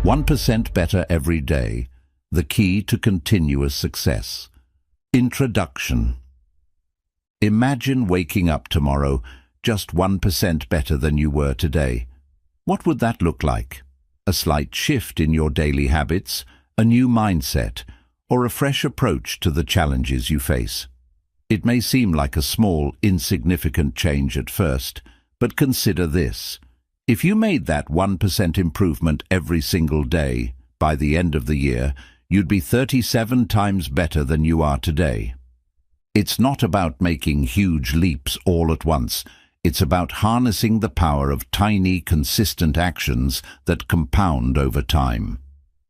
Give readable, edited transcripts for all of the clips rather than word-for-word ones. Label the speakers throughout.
Speaker 1: 1% better every day, the key to continuous success. Introduction. Imagine waking up tomorrow just 1% better than you were today. What would that look like? A slight shift in your daily habits, a new mindset, or a fresh approach to the challenges you face? It may seem like a small, insignificant change at first, but consider this. If you made that 1% improvement every single day, by the end of the year, you'd be 37 times better than you are today. It's not about making huge leaps all at once. It's about harnessing the power of tiny, consistent actions that compound over time.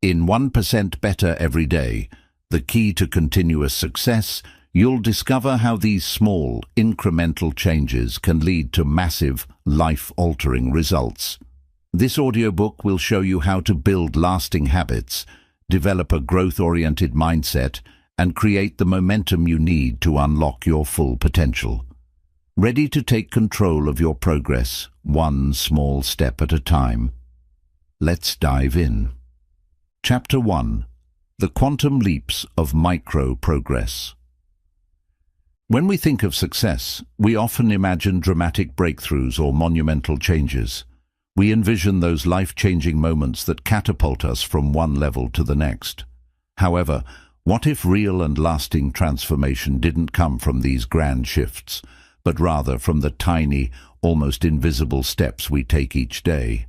Speaker 1: In 1% better every day, the key to continuous success, you'll discover how these small, incremental changes can lead to massive, life-altering results. This audiobook will show you how to build lasting habits, develop a growth-oriented mindset, and create the momentum you need to unlock your full potential. Ready to take control of your progress, one small step at a time? Let's dive in. Chapter 1. The Quantum Leaps of Micro-Progress. When we think of success, we often imagine dramatic breakthroughs or monumental changes. We envision those life-changing moments that catapult us from one level to the next. However, what if real and lasting transformation didn't come from these grand shifts, but rather from the tiny, almost invisible steps we take each day?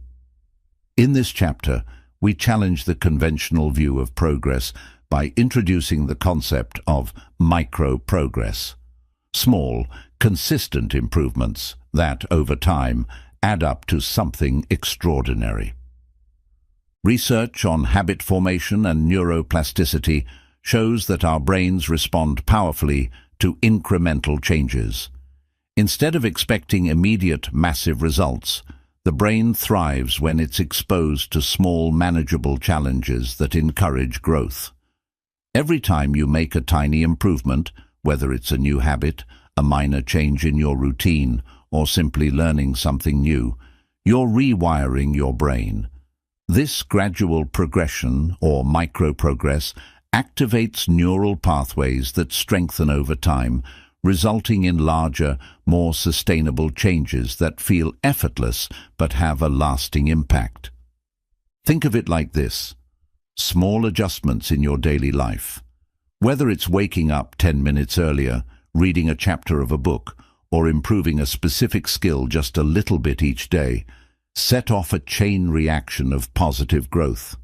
Speaker 1: In this chapter, we challenge the conventional view of progress by introducing the concept of micro-progress. Small, consistent improvements that, over time, add up to something extraordinary. Research on habit formation and neuroplasticity shows that our brains respond powerfully to incremental changes. Instead of expecting immediate, massive results, the brain thrives when it's exposed to small, manageable challenges that encourage growth. Every time you make a tiny improvement, whether it's a new habit, a minor change in your routine, or simply learning something new, you're rewiring your brain. This gradual progression, or micro-progress, activates neural pathways that strengthen over time, resulting in larger, more sustainable changes that feel effortless but have a lasting impact. Think of it like this: small adjustments in your daily life. Whether it's waking up 10 minutes earlier, reading a chapter of a book, or improving a specific skill just a little bit each day, set off a chain reaction of positive growth.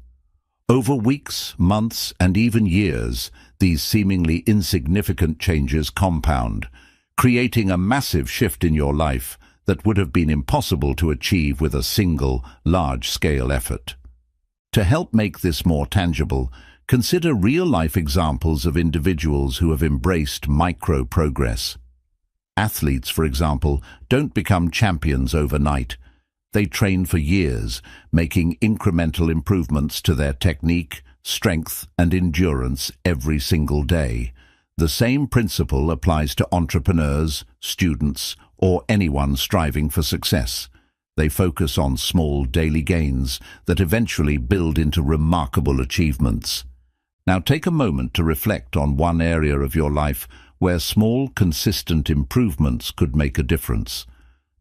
Speaker 1: Over weeks, months, and even years, these seemingly insignificant changes compound, creating a massive shift in your life that would have been impossible to achieve with a single, large-scale effort. To help make this more tangible, consider real-life examples of individuals who have embraced micro-progress. Athletes, for example, don't become champions overnight. They train for years, making incremental improvements to their technique, strength, and endurance every single day. The same principle applies to entrepreneurs, students, or anyone striving for success. They focus on small daily gains that eventually build into remarkable achievements. Now take a moment to reflect on one area of your life where small, consistent improvements could make a difference.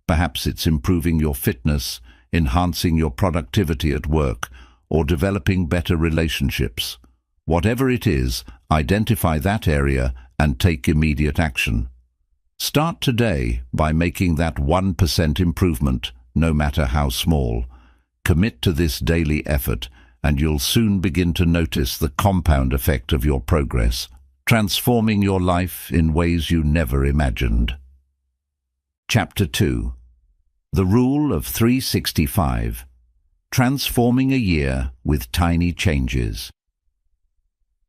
Speaker 1: Perhaps it's improving your fitness, enhancing your productivity at work, or developing better relationships. Whatever it is, identify that area and take immediate action. Start today by making that 1% improvement, no matter how small. Commit to this daily effort, and you'll soon begin to notice the compound effect of your progress, transforming your life in ways you never imagined. Chapter 2. The Rule of 365. Transforming a year with tiny changes.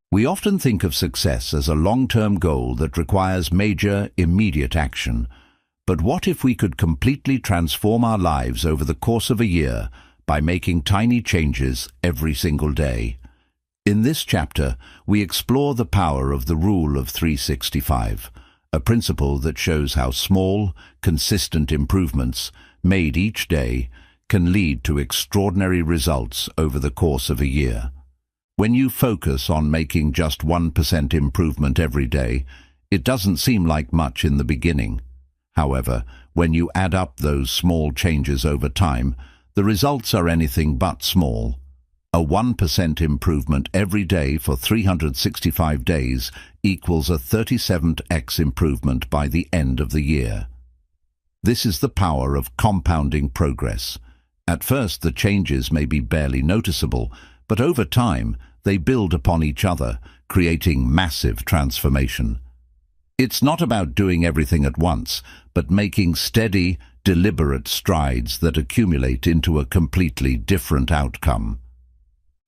Speaker 1: We often think of success as a long-term goal that requires major, immediate action. But what if we could completely transform our lives over the course of a year by making tiny changes every single day? In this chapter, we explore the power of the Rule of 365, a principle that shows how small, consistent improvements, made each day, can lead to extraordinary results over the course of a year. When you focus on making just 1% improvement every day, it doesn't seem like much in the beginning. However, when you add up those small changes over time, the results are anything but small. A 1% improvement every day for 365 days equals a 37x improvement by the end of the year. This is the power of compounding progress. At first, the changes may be barely noticeable, but over time, they build upon each other, creating massive transformation. It's not about doing everything at once, but making steady, deliberate strides that accumulate into a completely different outcome.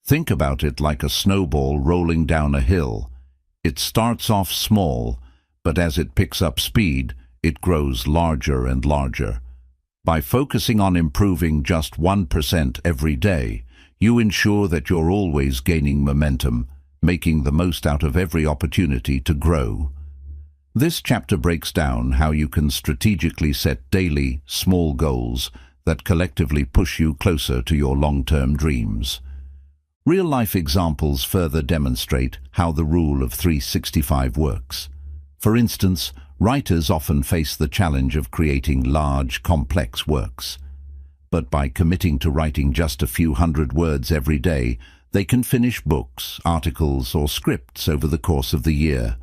Speaker 1: Think about it like a snowball rolling down a hill. It starts off small, but as it picks up speed, it grows larger and larger. By focusing on improving just 1% every day, you ensure that you're always gaining momentum, making the most out of every opportunity to grow. This chapter breaks down how you can strategically set daily, small goals that collectively push you closer to your long-term dreams. Real-life examples further demonstrate how the rule of 365 works. For instance, writers often face the challenge of creating large, complex works. But by committing to writing just a few hundred words every day, they can finish books, articles, or scripts over the course of the year.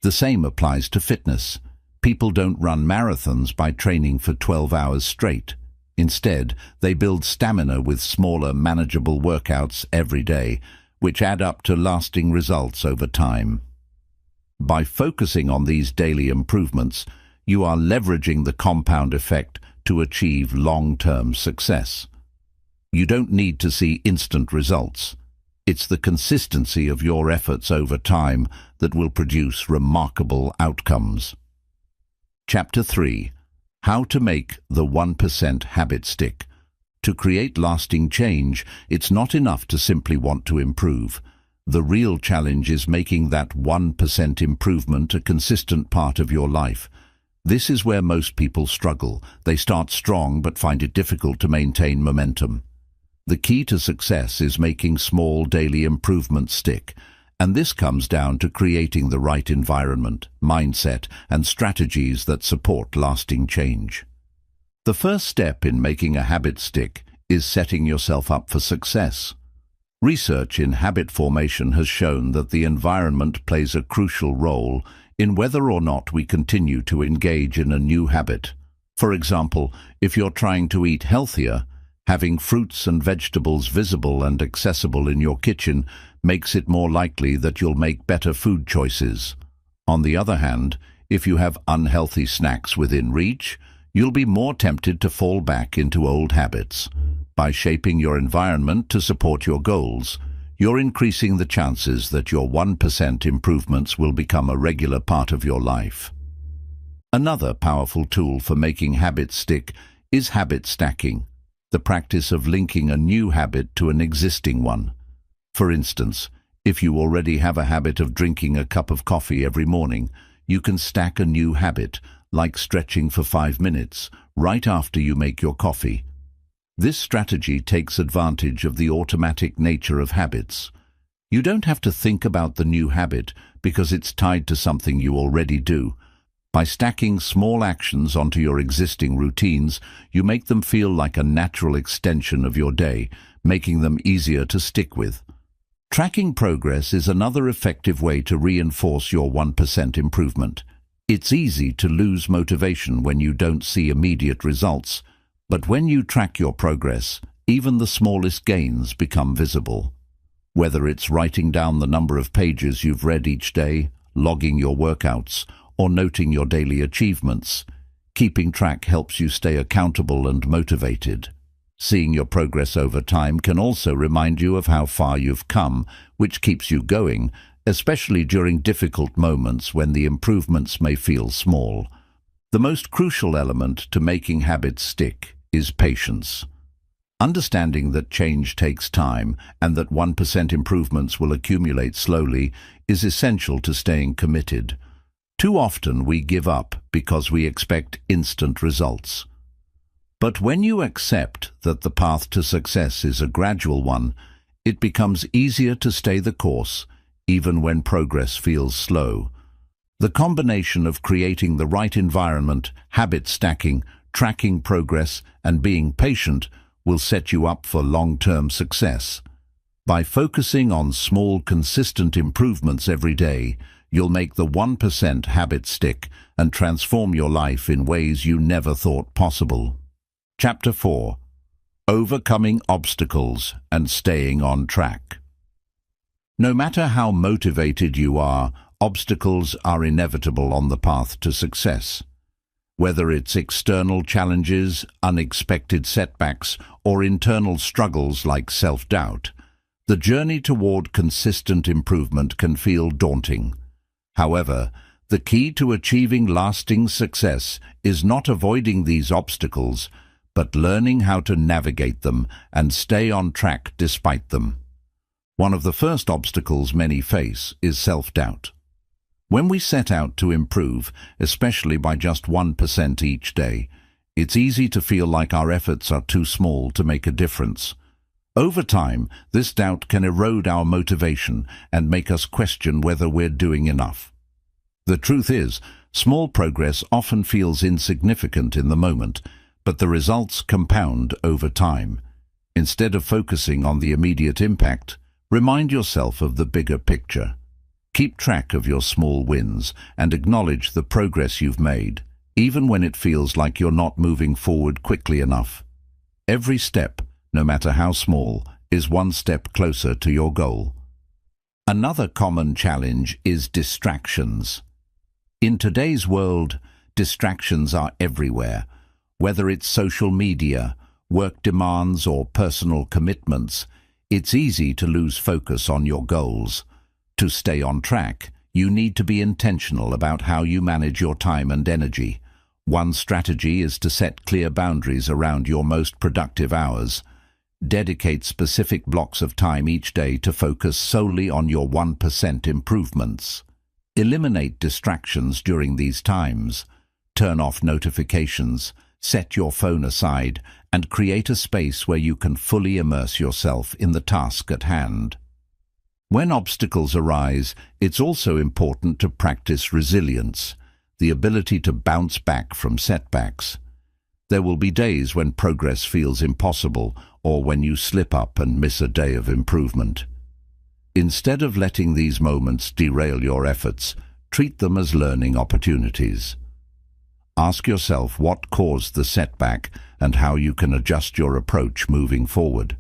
Speaker 1: The same applies to fitness. People don't run marathons by training for 12 hours straight. Instead, they build stamina with smaller, manageable workouts every day, which add up to lasting results over time. By focusing on these daily improvements, you are leveraging the compound effect to achieve long-term success. You don't need to see instant results. It's the consistency of your efforts over time that will produce remarkable outcomes. Chapter 3. How to make the 1% habit stick. To create lasting change, it's not enough to simply want to improve. The real challenge is making that 1% improvement a consistent part of your life. This is where most people struggle. They start strong but find it difficult to maintain momentum. The key to success is making small daily improvements stick, and this comes down to creating the right environment, mindset, and strategies that support lasting change. The first step in making a habit stick is setting yourself up for success. Research in habit formation has shown that the environment plays a crucial role in whether or not we continue to engage in a new habit. For example, if you're trying to eat healthier, having fruits and vegetables visible and accessible in your kitchen makes it more likely that you'll make better food choices. On the other hand, if you have unhealthy snacks within reach, you'll be more tempted to fall back into old habits. By shaping your environment to support your goals, you're increasing the chances that your 1% improvements will become a regular part of your life. Another powerful tool for making habits stick is habit stacking, the practice of linking a new habit to an existing one. For instance, if you already have a habit of drinking a cup of coffee every morning, you can stack a new habit, like stretching for 5 minutes, right after you make your coffee. This strategy takes advantage of the automatic nature of habits. You don't have to think about the new habit because it's tied to something you already do. By stacking small actions onto your existing routines, you make them feel like a natural extension of your day, making them easier to stick with. Tracking progress is another effective way to reinforce your 1% improvement. It's easy to lose motivation when you don't see immediate results, but when you track your progress, even the smallest gains become visible. Whether it's writing down the number of pages you've read each day, logging your workouts, or noting your daily achievements, keeping track helps you stay accountable and motivated. Seeing your progress over time can also remind you of how far you've come, which keeps you going, especially during difficult moments when the improvements may feel small. The most crucial element to making habits stick is patience. Understanding that change takes time and that 1% improvements will accumulate slowly is essential to staying committed. Too often we give up because we expect instant results. But when you accept that the path to success is a gradual one, it becomes easier to stay the course, even when progress feels slow. The combination of creating the right environment, habit stacking, tracking progress, and being patient will set you up for long-term success. By focusing on small, consistent improvements every day, you'll make the 1% habit stick and transform your life in ways you never thought possible. Chapter 4. Overcoming obstacles and staying on track. No matter how motivated you are, obstacles are inevitable on the path to success. Whether it's external challenges, unexpected setbacks, or internal struggles like self-doubt, the journey toward consistent improvement can feel daunting. However, the key to achieving lasting success is not avoiding these obstacles, but learning how to navigate them and stay on track despite them. One of the first obstacles many face is self-doubt. When we set out to improve, especially by just 1% each day, it's easy to feel like our efforts are too small to make a difference. Over time, this doubt can erode our motivation and make us question whether we're doing enough. The truth is, small progress often feels insignificant in the moment, but the results compound over time. Instead of focusing on the immediate impact, remind yourself of the bigger picture. Keep track of your small wins and acknowledge the progress you've made, even when it feels like you're not moving forward quickly enough. Every step, no matter how small, is one step closer to your goal. Another common challenge is distractions. In today's world, distractions are everywhere. Whether it's social media, work demands, or personal commitments, it's easy to lose focus on your goals. To stay on track, you need to be intentional about how you manage your time and energy. One strategy is to set clear boundaries around your most productive hours. Dedicate specific blocks of time each day to focus solely on your 1% improvements. Eliminate distractions during these times. Turn off notifications, set your phone aside, and create a space where you can fully immerse yourself in the task at hand. When obstacles arise, it's also important to practice resilience, the ability to bounce back from setbacks. There will be days when progress feels impossible, or when you slip up and miss a day of improvement. Instead of letting these moments derail your efforts, treat them as learning opportunities. Ask yourself what caused the setback and how you can adjust your approach moving forward.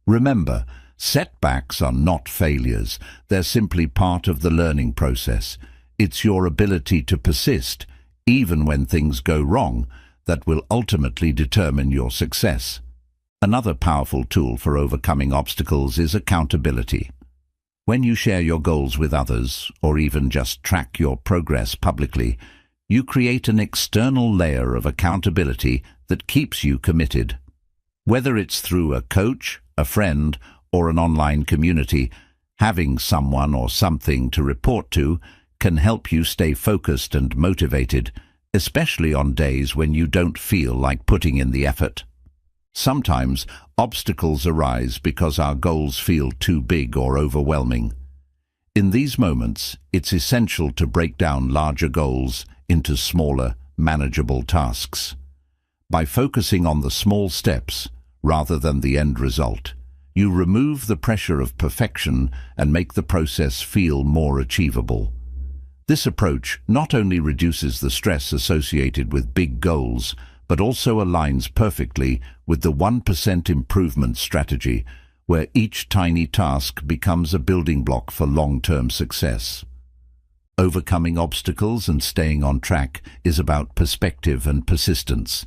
Speaker 1: Remember, setbacks are not failures. They're simply part of the learning process. It's your ability to persist, even when things go wrong, that will ultimately determine your success. Another powerful tool for overcoming obstacles is accountability. When you share your goals with others, or even just track your progress publicly, you create an external layer of accountability that keeps you committed. Whether it's through a coach, a friend, or an online community, having someone or something to report to can help you stay focused and motivated, especially on days when you don't feel like putting in the effort. Sometimes obstacles arise because our goals feel too big or overwhelming. In these moments, it's essential to break down larger goals into smaller, manageable tasks. By focusing on the small steps rather than the end result, you remove the pressure of perfection and make the process feel more achievable. This approach not only reduces the stress associated with big goals, but also aligns perfectly with the 1% improvement strategy, where each tiny task becomes a building block for long-term success. Overcoming obstacles and staying on track is about perspective and persistence.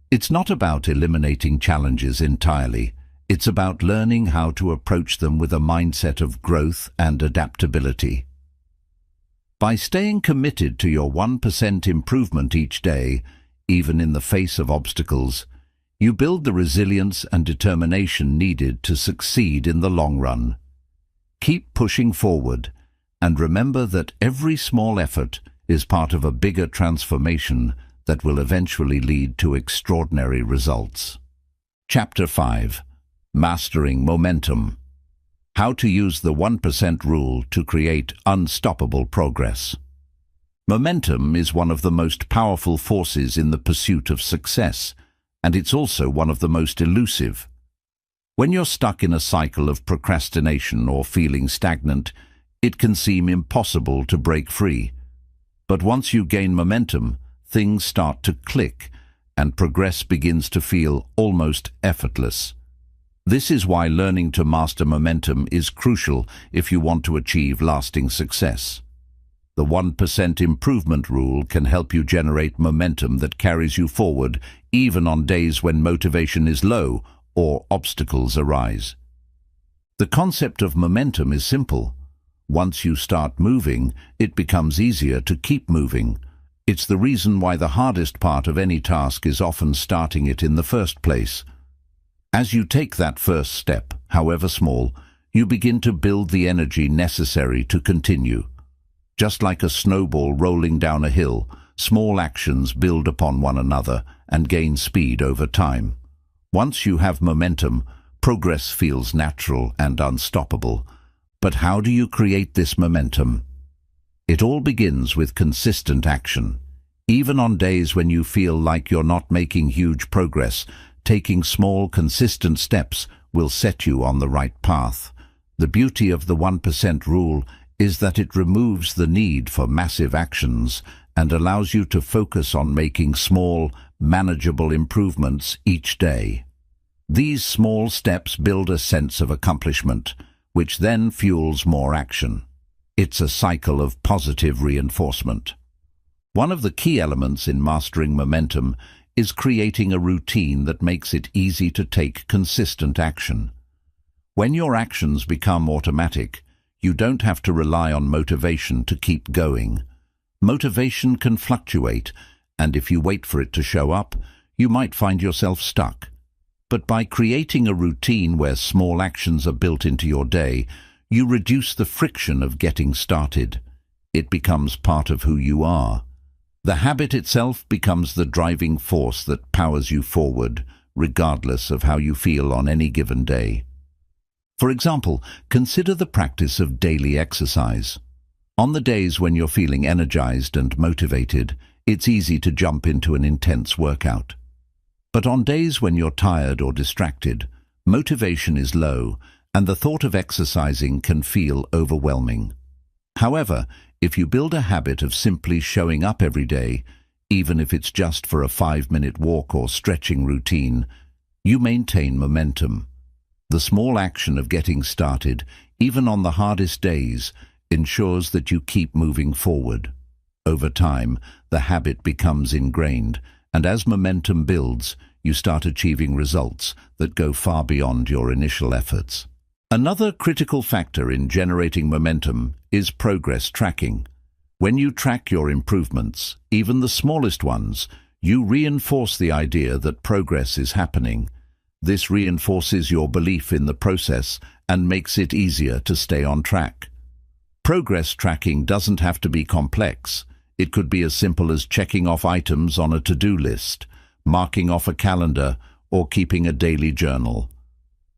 Speaker 1: It's not about eliminating challenges entirely. It's about learning how to approach them with a mindset of growth and adaptability. By staying committed to your 1% improvement each day, even in the face of obstacles, you build the resilience and determination needed to succeed in the long run. Keep pushing forward, and remember that every small effort is part of a bigger transformation that will eventually lead to extraordinary results. Chapter 5. Mastering Momentum. How to use the 1% rule to create unstoppable progress. Momentum is one of the most powerful forces in the pursuit of success, and it's also one of the most elusive. When you're stuck in a cycle of procrastination or feeling stagnant, it can seem impossible to break free. But once you gain momentum, things start to click, and progress begins to feel almost effortless. This is why learning to master momentum is crucial if you want to achieve lasting success. The 1% improvement rule can help you generate momentum that carries you forward even on days when motivation is low or obstacles arise. The concept of momentum is simple. Once you start moving, it becomes easier to keep moving. It's the reason why the hardest part of any task is often starting it in the first place. As you take that first step, however small, you begin to build the energy necessary to continue. Just like a snowball rolling down a hill, small actions build upon one another and gain speed over time. Once you have momentum, progress feels natural and unstoppable. But how do you create this momentum? It all begins with consistent action. Even on days when you feel like you're not making huge progress, taking small, consistent steps will set you on the right path. The beauty of the 1% rule is that it removes the need for massive actions and allows you to focus on making small, manageable improvements each day. These small steps build a sense of accomplishment, which then fuels more action. It's a cycle of positive reinforcement. One of the key elements in mastering momentum is creating a routine that makes it easy to take consistent action. When your actions become automatic, you don't have to rely on motivation to keep going. Motivation can fluctuate, and if you wait for it to show up, you might find yourself stuck. But by creating a routine where small actions are built into your day, you reduce the friction of getting started. It becomes part of who you are. The habit itself becomes the driving force that powers you forward, regardless of how you feel on any given day. For example, consider the practice of daily exercise. On the days when you're feeling energized and motivated, it's easy to jump into an intense workout. But on days when you're tired or distracted, motivation is low, and the thought of exercising can feel overwhelming. However, if you build a habit of simply showing up every day, even if it's just for a 5-minute walk or stretching routine, you maintain momentum. The small action of getting started, even on the hardest days, ensures that you keep moving forward. Over time, the habit becomes ingrained, and as momentum builds, you start achieving results that go far beyond your initial efforts. Another critical factor in generating momentum is progress tracking. When you track your improvements, even the smallest ones, you reinforce the idea that progress is happening. This reinforces your belief in the process and makes it easier to stay on track. Progress tracking doesn't have to be complex. It could be as simple as checking off items on a to-do list, marking off a calendar, or keeping a daily journal.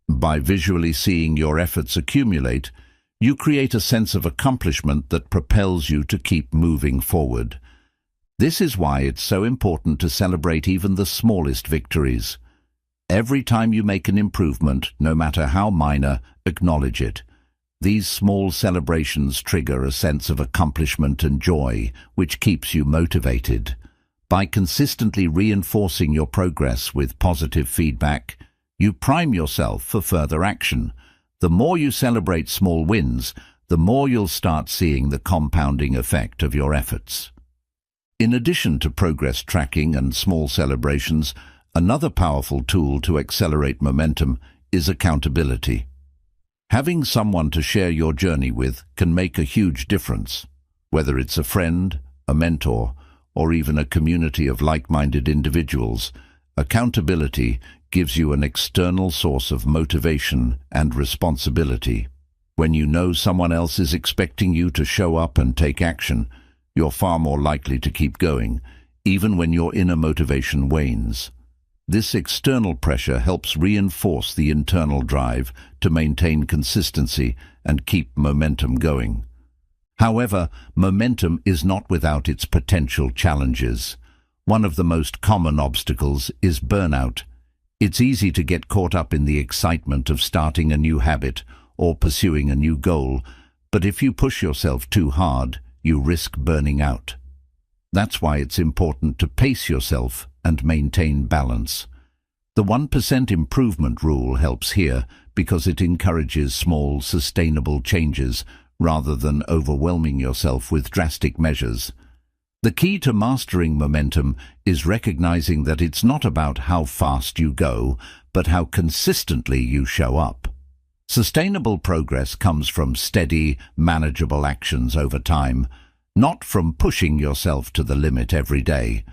Speaker 1: By visually seeing your efforts accumulate, you create a sense of accomplishment that propels you to keep moving forward. This is why it's so important to celebrate even the smallest victories. Every time you make an improvement, no matter how minor, acknowledge it. These small celebrations trigger a sense of accomplishment and joy, which keeps you motivated. By consistently reinforcing your progress with positive feedback, you prime yourself for further action. The more you celebrate small wins, the more you'll start seeing the compounding effect of your efforts. In addition to progress tracking and small celebrations, another powerful tool to accelerate momentum is accountability. Having someone to share your journey with can make a huge difference. Whether it's a friend, a mentor, or even a community of like-minded individuals, accountability gives you an external source of motivation and responsibility. When you know someone else is expecting you to show up and take action, you're far more likely to keep going, even when your inner motivation wanes. This external pressure helps reinforce the internal drive to maintain consistency and keep momentum going. However, momentum is not without its potential challenges. One of the most common obstacles is burnout. It's easy to get caught up in the excitement of starting a new habit or pursuing a new goal, but if you push yourself too hard, you risk burning out. That's why it's important to pace yourself and maintain balance. The 1% improvement rule helps here because it encourages small, sustainable changes rather than overwhelming yourself with drastic measures. The key to mastering momentum is recognizing that it's not about how fast you go, but how consistently you show up. Sustainable progress comes from steady, manageable actions over time, not from pushing yourself to the limit every day.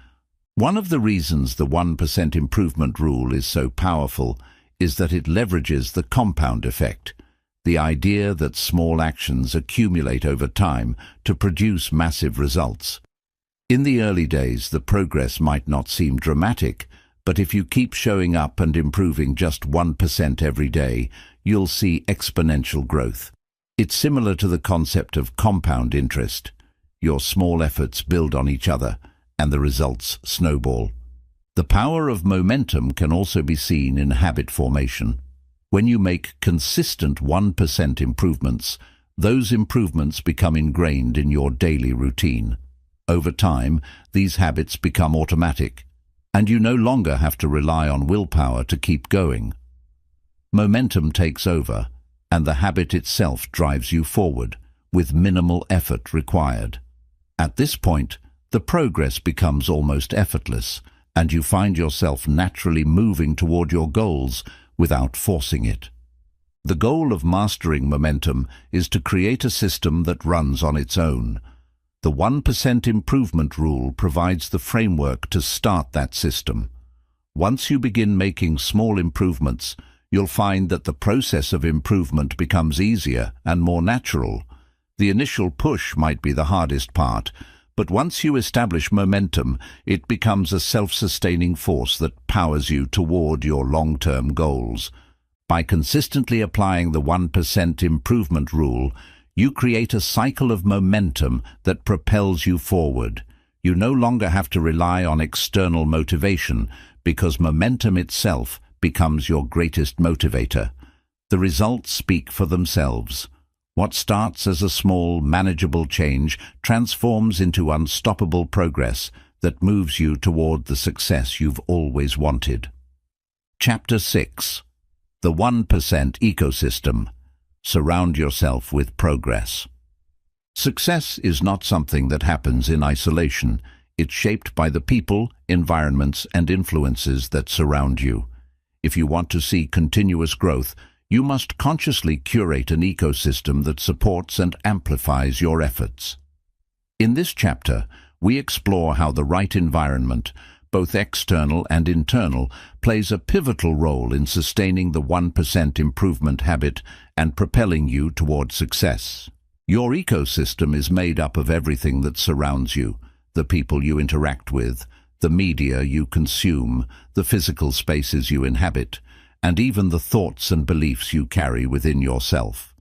Speaker 1: One of the reasons the 1% improvement rule is so powerful is that it leverages the compound effect, the idea that small actions accumulate over time to produce massive results. In the early days, the progress might not seem dramatic, but if you keep showing up and improving just 1% every day, you'll see exponential growth. It's similar to the concept of compound interest. Your small efforts build on each other, and the results snowball. The power of momentum can also be seen in habit formation. When you make consistent 1% improvements, those improvements become ingrained in your daily routine. Over time, these habits become automatic, and you no longer have to rely on willpower to keep going. Momentum takes over, and the habit itself drives you forward, with minimal effort required. At this point, the progress becomes almost effortless, and you find yourself naturally moving toward your goals without forcing it. The goal of mastering momentum is to create a system that runs on its own. The 1% improvement rule provides the framework to start that system. Once you begin making small improvements, you'll find that the process of improvement becomes easier and more natural. The initial push might be the hardest part, but once you establish momentum, it becomes a self-sustaining force that powers you toward your long-term goals. By consistently applying the 1% improvement rule, you create a cycle of momentum that propels you forward. You no longer have to rely on external motivation because momentum itself becomes your greatest motivator. The results speak for themselves. What starts as a small, manageable change transforms into unstoppable progress that moves you toward the success you've always wanted. Chapter 6. The 1% Ecosystem. Surround yourself with progress. Success is not something that happens in isolation. It's shaped by the people, environments, and influences that surround you. If you want to see continuous growth, you must consciously curate an ecosystem that supports and amplifies your efforts. In this chapter, we explore how the right environment, both external and internal, plays a pivotal role in sustaining the 1% improvement habit and propelling you toward success. Your ecosystem is made up of everything that surrounds you: the people you interact with, the media you consume, the physical spaces you inhabit, and even the thoughts and beliefs you carry within yourself.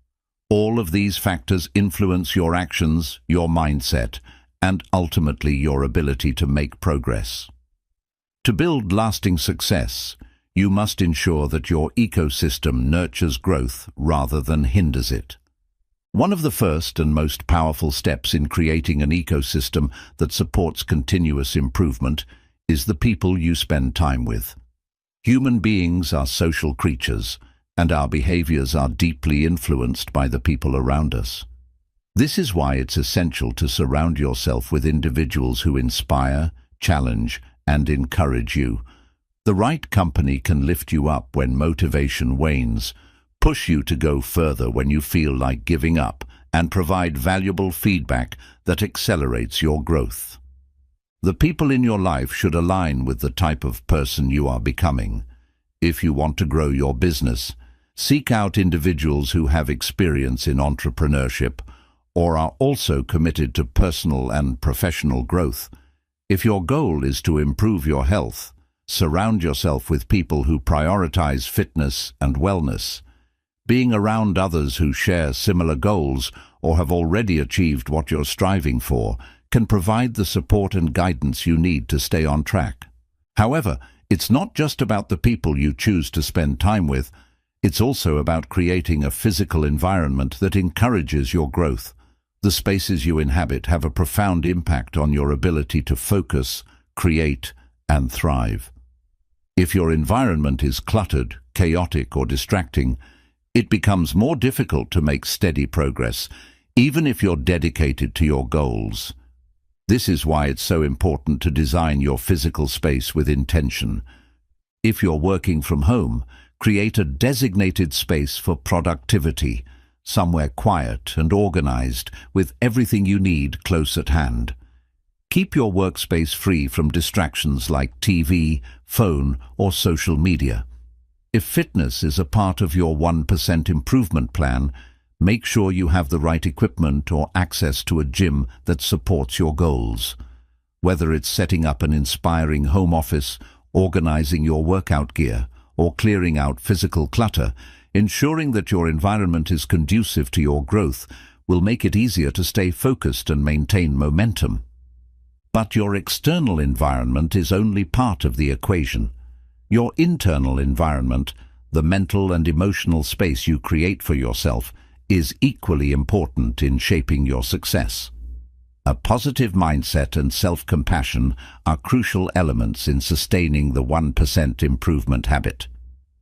Speaker 1: All of these factors influence your actions, your mindset, and ultimately your ability to make progress. To build lasting success, you must ensure that your ecosystem nurtures growth rather than hinders it. One of the first and most powerful steps in creating an ecosystem that supports continuous improvement is the people you spend time with. Human beings are social creatures, and our behaviors are deeply influenced by the people around us. This is why it's essential to surround yourself with individuals who inspire, challenge, and encourage you. The right company can lift you up when motivation wanes, push you to go further when you feel like giving up, and provide valuable feedback that accelerates your growth. The people in your life should align with the type of person you are becoming. If you want to grow your business, seek out individuals who have experience in entrepreneurship or are also committed to personal and professional growth. If your goal is to improve your health, surround yourself with people who prioritize fitness and wellness. Being around others who share similar goals or have already achieved what you're striving for can provide the support and guidance you need to stay on track. However, it's not just about the people you choose to spend time with. It's also about creating a physical environment that encourages your growth. The spaces you inhabit have a profound impact on your ability to focus, create, and thrive. If your environment is cluttered, chaotic, or distracting, it becomes more difficult to make steady progress, even if you're dedicated to your goals. This is why it's so important to design your physical space with intention. If you're working from home, create a designated space for productivity, somewhere quiet and organized, with everything you need close at hand. Keep your workspace free from distractions like TV, phone, or social media. If fitness is a part of your 1% improvement plan, make sure you have the right equipment or access to a gym that supports your goals. Whether it's setting up an inspiring home office, organizing your workout gear, or clearing out physical clutter, ensuring that your environment is conducive to your growth will make it easier to stay focused and maintain momentum. But your external environment is only part of the equation. Your internal environment, the mental and emotional space you create for yourself, is equally important in shaping your success. A positive mindset and self-compassion are crucial elements in sustaining the 1% improvement habit.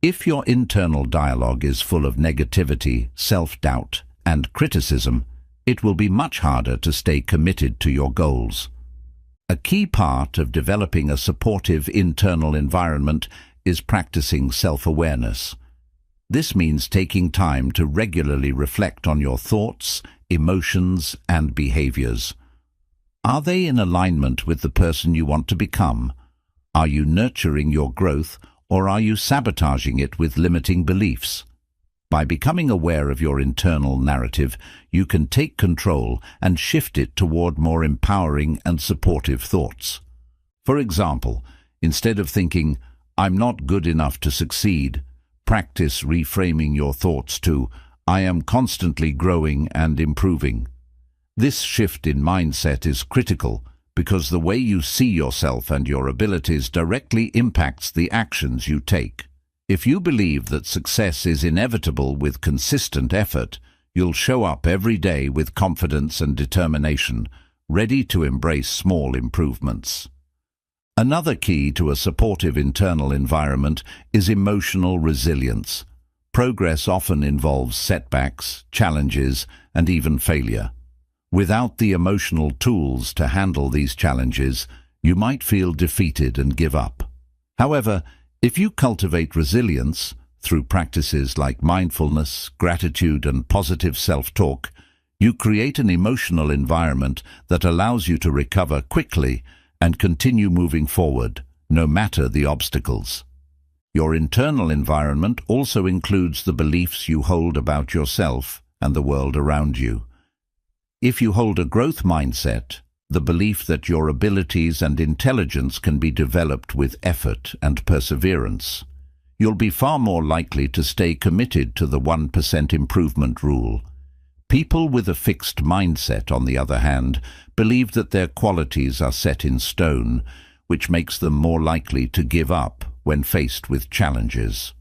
Speaker 1: If your internal dialogue is full of negativity, self-doubt, and criticism, it will be much harder to stay committed to your goals. A key part of developing a supportive internal environment is practicing self-awareness. This means taking time to regularly reflect on your thoughts, emotions, and behaviors. Are they in alignment with the person you want to become? Are you nurturing your growth, or are you sabotaging it with limiting beliefs? By becoming aware of your internal narrative, you can take control and shift it toward more empowering and supportive thoughts. For example, instead of thinking, "I'm not good enough to succeed," practice reframing your thoughts to, "I am constantly growing and improving." This shift in mindset is critical because the way you see yourself and your abilities directly impacts the actions you take. If you believe that success is inevitable with consistent effort, you'll show up every day with confidence and determination, ready to embrace small improvements. Another key to a supportive internal environment is emotional resilience. Progress often involves setbacks, challenges, and even failure. Without the emotional tools to handle these challenges, you might feel defeated and give up. However, if you cultivate resilience through practices like mindfulness, gratitude, and positive self-talk, you create an emotional environment that allows you to recover quickly and continue moving forward, no matter the obstacles. Your internal environment also includes the beliefs you hold about yourself and the world around you. If you hold a growth mindset, the belief that your abilities and intelligence can be developed with effort and perseverance, you'll be far more likely to stay committed to the 1% improvement rule. People with a fixed mindset, on the other hand, believe that their qualities are set in stone, which makes them more likely to give up when faced with challenges.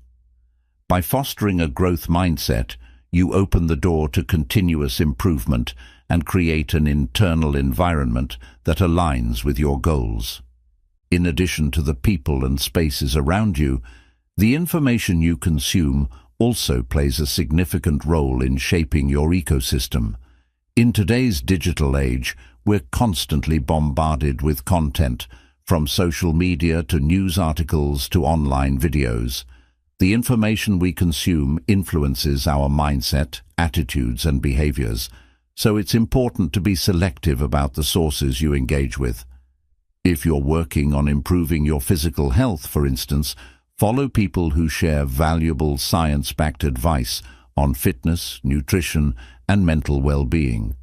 Speaker 1: By fostering a growth mindset, you open the door to continuous improvement and create an internal environment that aligns with your goals. In addition to the people and spaces around you, the information you consume also plays a significant role in shaping your ecosystem. In today's digital age, we're constantly bombarded with content, from social media to news articles to online videos. The information we consume influences our mindset, attitudes, and behaviors, so it's important to be selective about the sources you engage with. If you're working on improving your physical health, for instance, follow people who share valuable science-backed advice on fitness, nutrition, and mental well-being.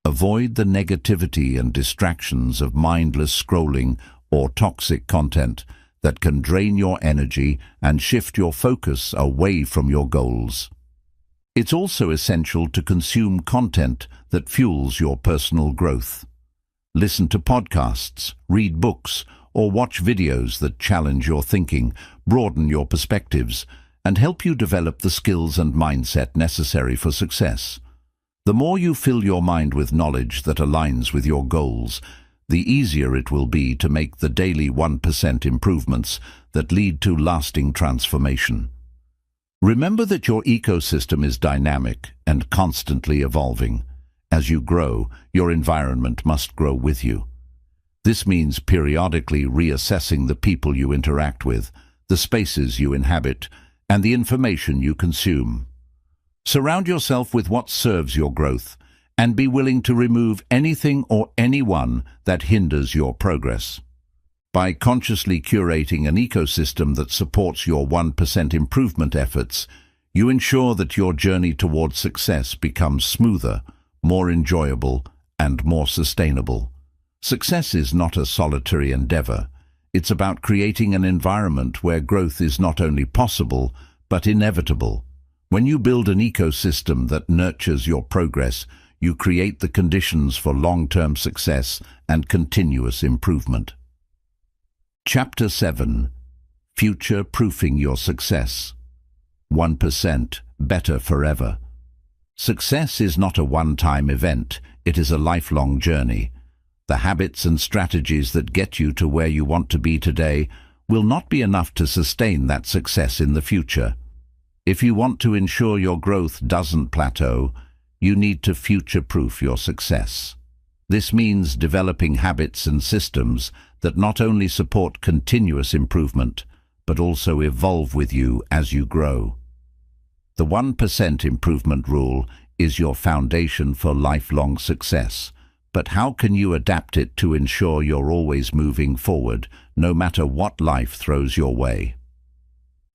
Speaker 1: Avoid the negativity and distractions of mindless scrolling or toxic content that can drain your energy and shift your focus away from your goals. It's also essential to consume content that fuels your personal growth. Listen to podcasts, read books, or watch videos that challenge your thinking, broaden your perspectives, and help you develop the skills and mindset necessary for success. The more you fill your mind with knowledge that aligns with your goals, the easier it will be to make the daily 1% improvements that lead to lasting transformation. Remember that your ecosystem is dynamic and constantly evolving. As you grow, your environment must grow with you. This means periodically reassessing the people you interact with, the spaces you inhabit, and the information you consume. Surround yourself with what serves your growth, and be willing to remove anything or anyone that hinders your progress. By consciously curating an ecosystem that supports your 1% improvement efforts, you ensure that your journey towards success becomes smoother, more enjoyable, and more sustainable. Success is not a solitary endeavor. It's about creating an environment where growth is not only possible, but inevitable. When you build an ecosystem that nurtures your progress, you create the conditions for long-term success and continuous improvement. Chapter 7. Future-proofing your success. 1% better forever. Success is not a one-time event, it is a lifelong journey. The habits and strategies that get you to where you want to be today will not be enough to sustain that success in the future. If you want to ensure your growth doesn't plateau, you need to future-proof your success. This means developing habits and systems that not only support continuous improvement, but also evolve with you as you grow. The 1% improvement rule is your foundation for lifelong success, but how can you adapt it to ensure you're always moving forward, no matter what life throws your way?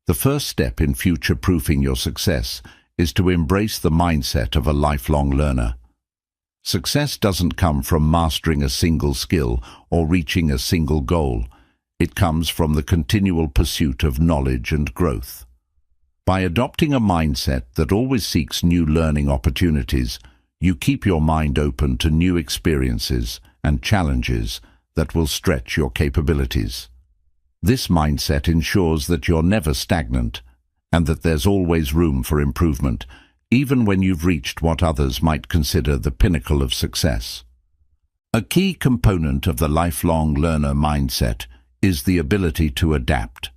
Speaker 1: The first step in future-proofing your success is to embrace the mindset of a lifelong learner. Success doesn't come from mastering a single skill or reaching a single goal. It comes from the continual pursuit of knowledge and growth. By adopting a mindset that always seeks new learning opportunities, you keep your mind open to new experiences and challenges that will stretch your capabilities. This mindset ensures that you're never stagnant and that there's always room for improvement, even when you've reached what others might consider the pinnacle of success. A key component of the lifelong learner mindset is the ability to adapt.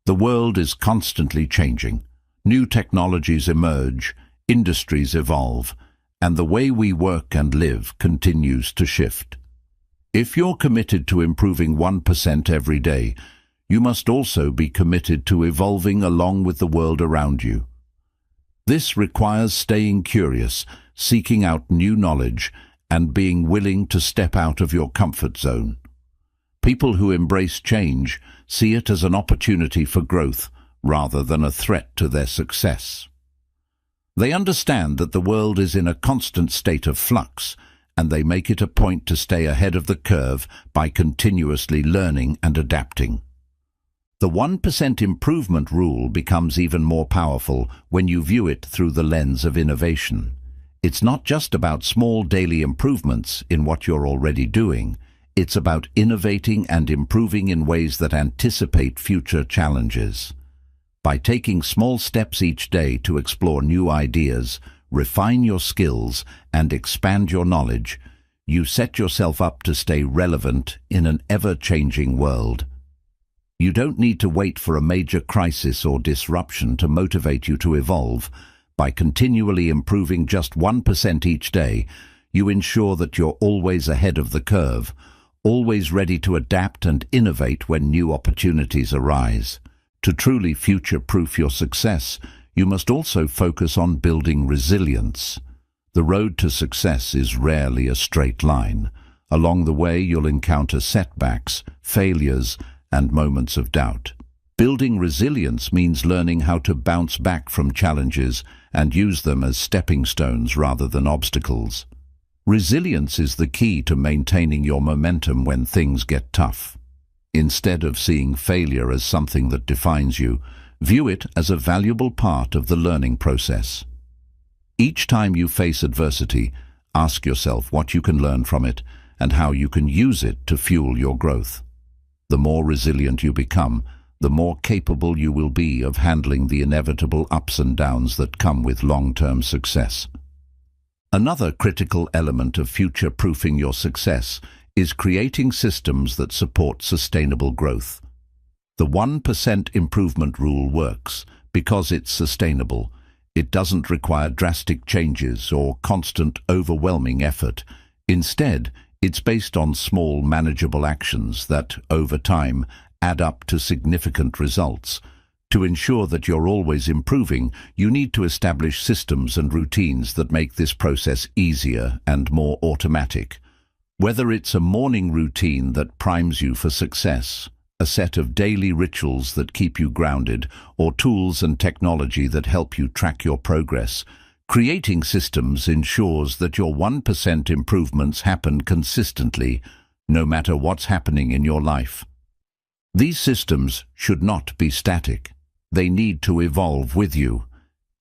Speaker 1: The world is constantly changing. New technologies emerge, industries evolve, and the way we work and live continues to shift. If you're committed to improving 1% every day, you must also be committed to evolving along with the world around you. This requires staying curious, seeking out new knowledge, and being willing to step out of your comfort zone. People who embrace change see it as an opportunity for growth rather than a threat to their success. They understand that the world is in a constant state of flux, and they make it a point to stay ahead of the curve by continuously learning and adapting. The 1% improvement rule becomes even more powerful when you view it through the lens of innovation. It's not just about small daily improvements in what you're already doing. It's about innovating and improving in ways that anticipate future challenges. By taking small steps each day to explore new ideas, refine your skills, and expand your knowledge, you set yourself up to stay relevant in an ever-changing world. You don't need to wait for a major crisis or disruption to motivate you to evolve. By continually improving just 1% each day, you ensure that you're always ahead of the curve, always ready to adapt and innovate when new opportunities arise. To truly future-proof your success, you must also focus on building resilience. The road to success is rarely a straight line. Along the way, you'll encounter setbacks, failures, and moments of doubt. Building resilience means learning how to bounce back from challenges and use them as stepping stones rather than obstacles. Resilience is the key to maintaining your momentum when things get tough. Instead of seeing failure as something that defines you, view it as a valuable part of the learning process. Each time you face adversity, ask yourself what you can learn from it and how you can use it to fuel your growth. The more resilient you become, the more capable you will be of handling the inevitable ups and downs that come with long-term success. Another critical element of future-proofing your success is creating systems that support sustainable growth. The 1% improvement rule works because it's sustainable. It doesn't require drastic changes or constant, overwhelming effort. Instead, it's based on small, manageable actions that, over time, add up to significant results. To ensure that you're always improving, you need to establish systems and routines that make this process easier and more automatic. Whether it's a morning routine that primes you for success, a set of daily rituals that keep you grounded, or tools and technology that help you track your progress, creating systems ensures that your 1% improvements happen consistently, no matter what's happening in your life. These systems should not be static. They need to evolve with you.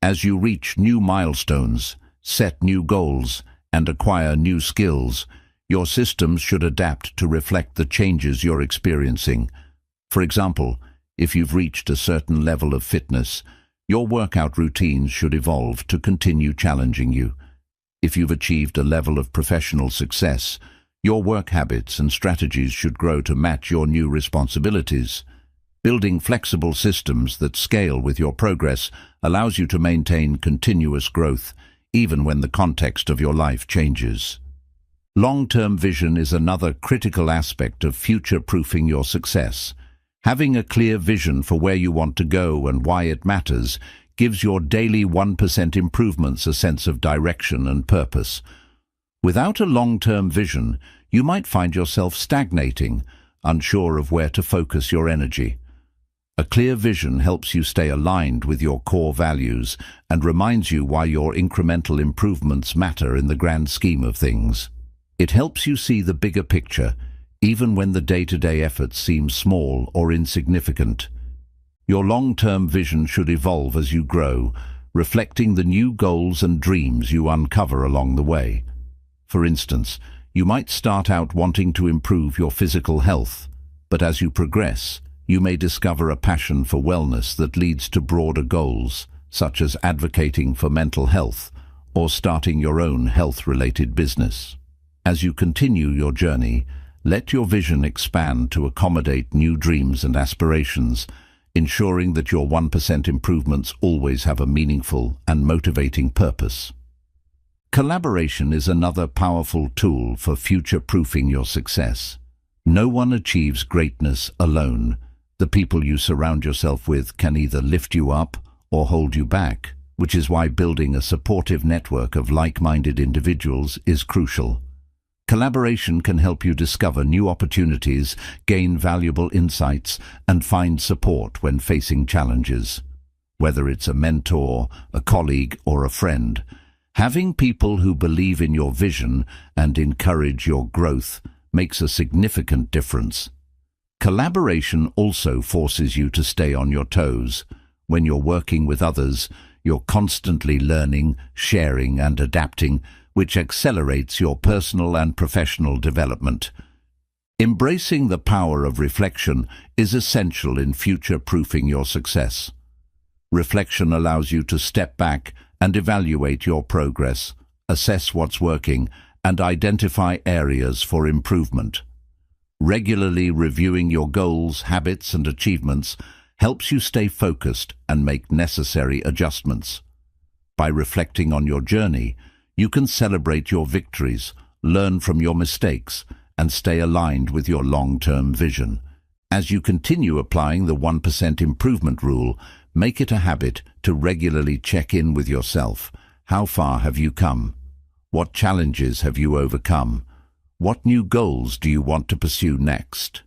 Speaker 1: As you reach new milestones, set new goals, and acquire new skills, your systems should adapt to reflect the changes you're experiencing. For example, if you've reached a certain level of fitness, your workout routines should evolve to continue challenging you. If you've achieved a level of professional success, your work habits and strategies should grow to match your new responsibilities. Building flexible systems that scale with your progress allows you to maintain continuous growth, even when the context of your life changes. Long-term vision is another critical aspect of future-proofing your success. Having a clear vision for where you want to go and why it matters gives your daily 1% improvements a sense of direction and purpose. Without a long-term vision, you might find yourself stagnating, unsure of where to focus your energy. A clear vision helps you stay aligned with your core values and reminds you why your incremental improvements matter in the grand scheme of things. It helps you see the bigger picture, even when the day-to-day efforts seem small or insignificant. Your long-term vision should evolve as you grow, reflecting the new goals and dreams you uncover along the way. For instance, you might start out wanting to improve your physical health, but as you progress, you may discover a passion for wellness that leads to broader goals, such as advocating for mental health or starting your own health-related business. As you continue your journey, let your vision expand to accommodate new dreams and aspirations, ensuring that your 1% improvements always have a meaningful and motivating purpose. Collaboration is another powerful tool for future-proofing your success. No one achieves greatness alone. The people you surround yourself with can either lift you up or hold you back, which is why building a supportive network of like-minded individuals is crucial. Collaboration can help you discover new opportunities, gain valuable insights, and find support when facing challenges. Whether it's a mentor, a colleague, or a friend, having people who believe in your vision and encourage your growth makes a significant difference. Collaboration also forces you to stay on your toes. When you're working with others, you're constantly learning, sharing, and adapting, which accelerates your personal and professional development. Embracing the power of reflection is essential in future-proofing your success. Reflection allows you to step back and evaluate your progress, assess what's working, and identify areas for improvement. Regularly reviewing your goals, habits, and achievements helps you stay focused and make necessary adjustments. By reflecting on your journey, you can celebrate your victories, learn from your mistakes, and stay aligned with your long-term vision. As you continue applying the 1% improvement rule, make it a habit to regularly check in with yourself. How far have you come? What challenges have you overcome? What new goals do you want to pursue next?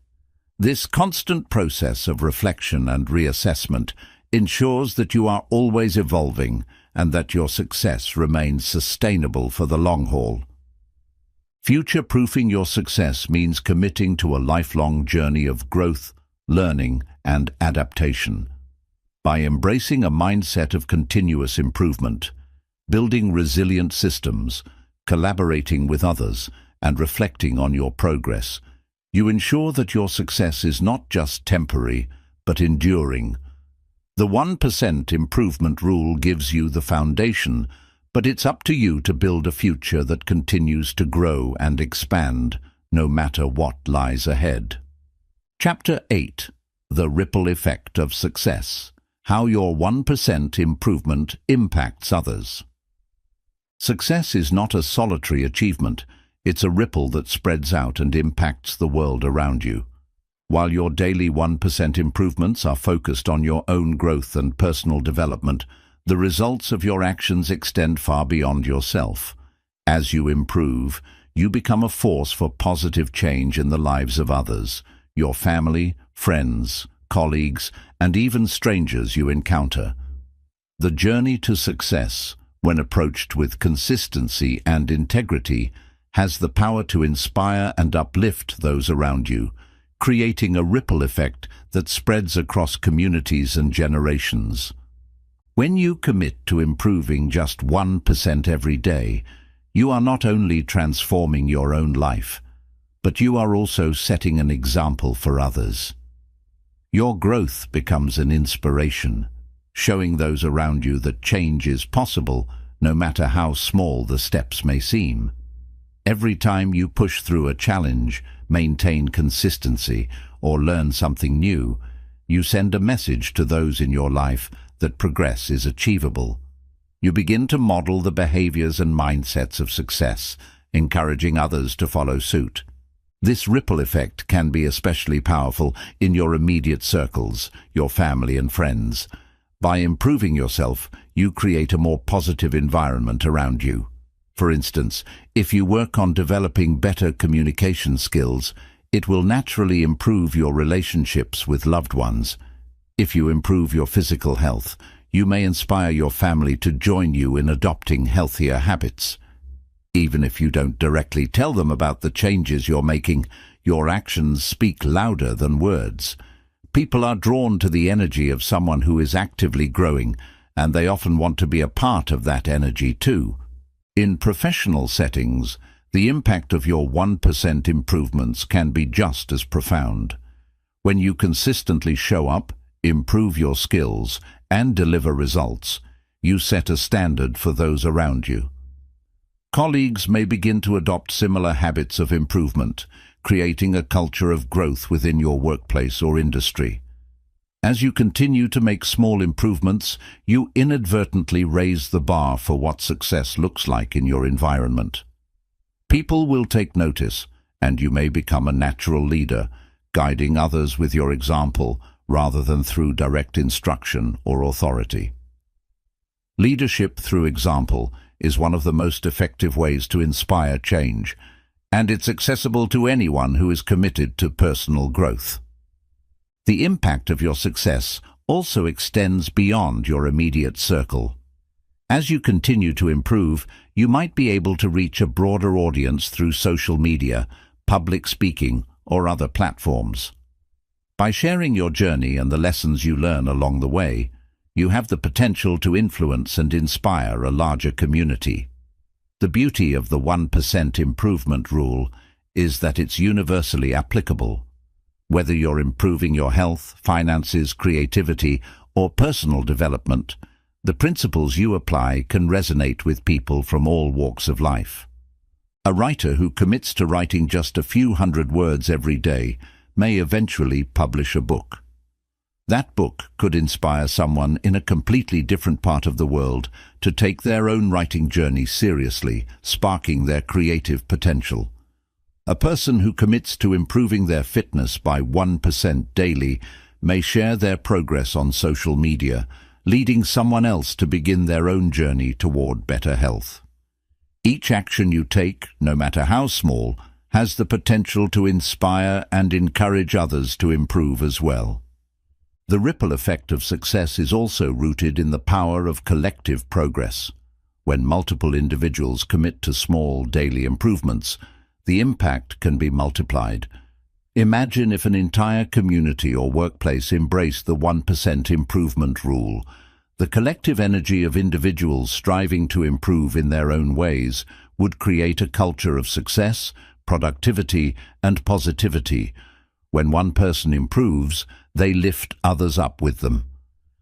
Speaker 1: This constant process of reflection and reassessment ensures that you are always evolving and that your success remains sustainable for the long haul. Future-proofing your success means committing to a lifelong journey of growth, learning, and adaptation. By embracing a mindset of continuous improvement, building resilient systems, collaborating with others, and reflecting on your progress, you ensure that your success is not just temporary, but enduring. The 1% improvement rule gives you the foundation, but it's up to you to build a future that continues to grow and expand, no matter what lies ahead. Chapter 8. The Ripple Effect of Success. How your 1% improvement impacts others. Success is not a solitary achievement, it's a ripple that spreads out and impacts the world around you. While your daily 1% improvements are focused on your own growth and personal development, the results of your actions extend far beyond yourself. As you improve, you become a force for positive change in the lives of others, your family, friends, colleagues, and even strangers you encounter. The journey to success, when approached with consistency and integrity, has the power to inspire and uplift those around you, creating a ripple effect that spreads across communities and generations. When you commit to improving just 1% every day, you are not only transforming your own life, but you are also setting an example for others. Your growth becomes an inspiration, showing those around you that change is possible, no matter how small the steps may seem. Every time you push through a challenge, maintain consistency, or learn something new, you send a message to those in your life that progress is achievable. You begin to model the behaviors and mindsets of success, encouraging others to follow suit. This ripple effect can be especially powerful in your immediate circles, your family and friends. By improving yourself, you create a more positive environment around you. For instance, if you work on developing better communication skills, it will naturally improve your relationships with loved ones. If you improve your physical health, you may inspire your family to join you in adopting healthier habits. Even if you don't directly tell them about the changes you're making, your actions speak louder than words. People are drawn to the energy of someone who is actively growing, and they often want to be a part of that energy too. In professional settings, the impact of your 1% improvements can be just as profound. When you consistently show up, improve your skills, and deliver results, you set a standard for those around you. Colleagues may begin to adopt similar habits of improvement, creating a culture of growth within your workplace or industry. As you continue to make small improvements, you inadvertently raise the bar for what success looks like in your environment. People will take notice, and you may become a natural leader, guiding others with your example rather than through direct instruction or authority. Leadership through example is one of the most effective ways to inspire change, and it's accessible to anyone who is committed to personal growth. The impact of your success also extends beyond your immediate circle. As you continue to improve, you might be able to reach a broader audience through social media, public speaking, or other platforms. By sharing your journey and the lessons you learn along the way, you have the potential to influence and inspire a larger community. The beauty of the 1% improvement rule is that it's universally applicable. Whether you're improving your health, finances, creativity, or personal development, the principles you apply can resonate with people from all walks of life. A writer who commits to writing just a few hundred words every day may eventually publish a book. That book could inspire someone in a completely different part of the world to take their own writing journey seriously, sparking their creative potential. A person who commits to improving their fitness by 1% daily may share their progress on social media, leading someone else to begin their own journey toward better health. Each action you take, no matter how small, has the potential to inspire and encourage others to improve as well. The ripple effect of success is also rooted in the power of collective progress. When multiple individuals commit to small daily improvements, the impact can be multiplied. Imagine if an entire community or workplace embraced the 1% improvement rule. The collective energy of individuals striving to improve in their own ways would create a culture of success, productivity, and positivity. When one person improves, they lift others up with them.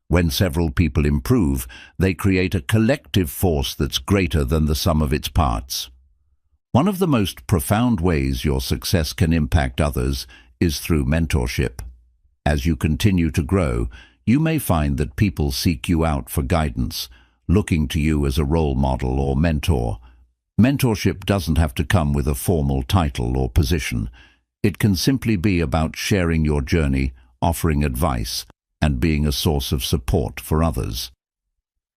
Speaker 1: When several people improve, they create a collective force that's greater than the sum of its parts. One of the most profound ways your success can impact others is through mentorship. As you continue to grow, you may find that people seek you out for guidance, looking to you as a role model or mentor. Mentorship doesn't have to come with a formal title or position. It can simply be about sharing your journey, offering advice, and being a source of support for others.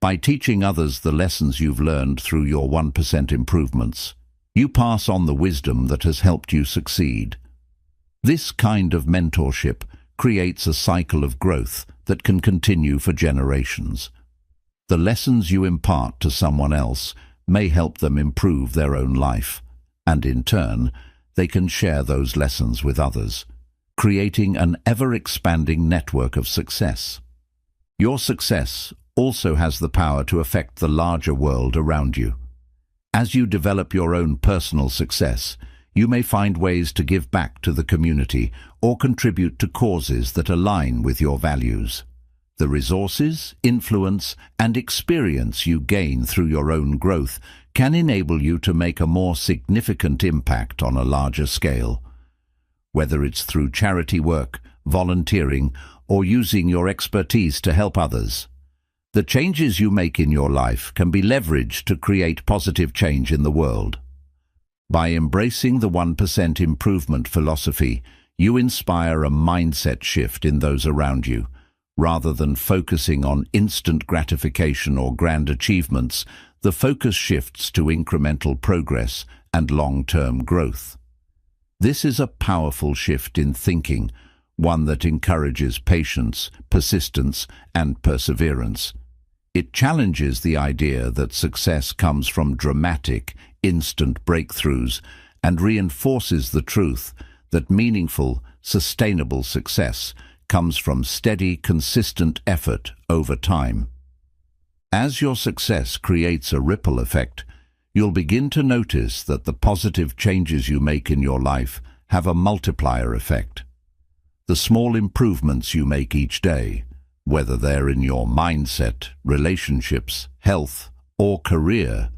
Speaker 1: By teaching others the lessons you've learned through your 1% improvements, you pass on the wisdom that has helped you succeed. This kind of mentorship creates a cycle of growth that can continue for generations. The lessons you impart to someone else may help them improve their own life, and in turn, they can share those lessons with others, creating an ever-expanding network of success. Your success also has the power to affect the larger world around you. As you develop your own personal success, you may find ways to give back to the community or contribute to causes that align with your values. The resources, influence, and experience you gain through your own growth can enable you to make a more significant impact on a larger scale. Whether it's through charity work, volunteering, or using your expertise to help others, the changes you make in your life can be leveraged to create positive change in the world. By embracing the 1% improvement philosophy, you inspire a mindset shift in those around you. Rather than focusing on instant gratification or grand achievements, the focus shifts to incremental progress and long-term growth. This is a powerful shift in thinking, one that encourages patience, persistence, and perseverance. It challenges the idea that success comes from dramatic, instant breakthroughs and reinforces the truth that meaningful, sustainable success comes from steady, consistent effort over time. As your success creates a ripple effect, you'll begin to notice that the positive changes you make in your life have a multiplier effect. The small improvements you make each day, whether they're in your mindset, relationships, health, or career,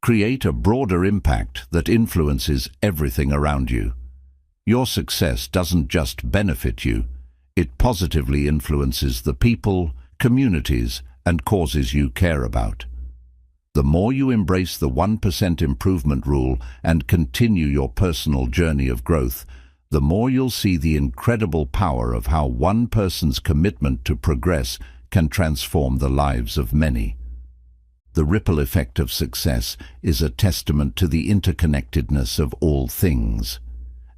Speaker 1: create a broader impact that influences everything around you. Your success doesn't just benefit you, it positively influences the people, communities, and causes you care about. The more you embrace the 1% improvement rule and continue your personal journey of growth, the more you'll see the incredible power of how one person's commitment to progress can transform the lives of many. The ripple effect of success is a testament to the interconnectedness of all things.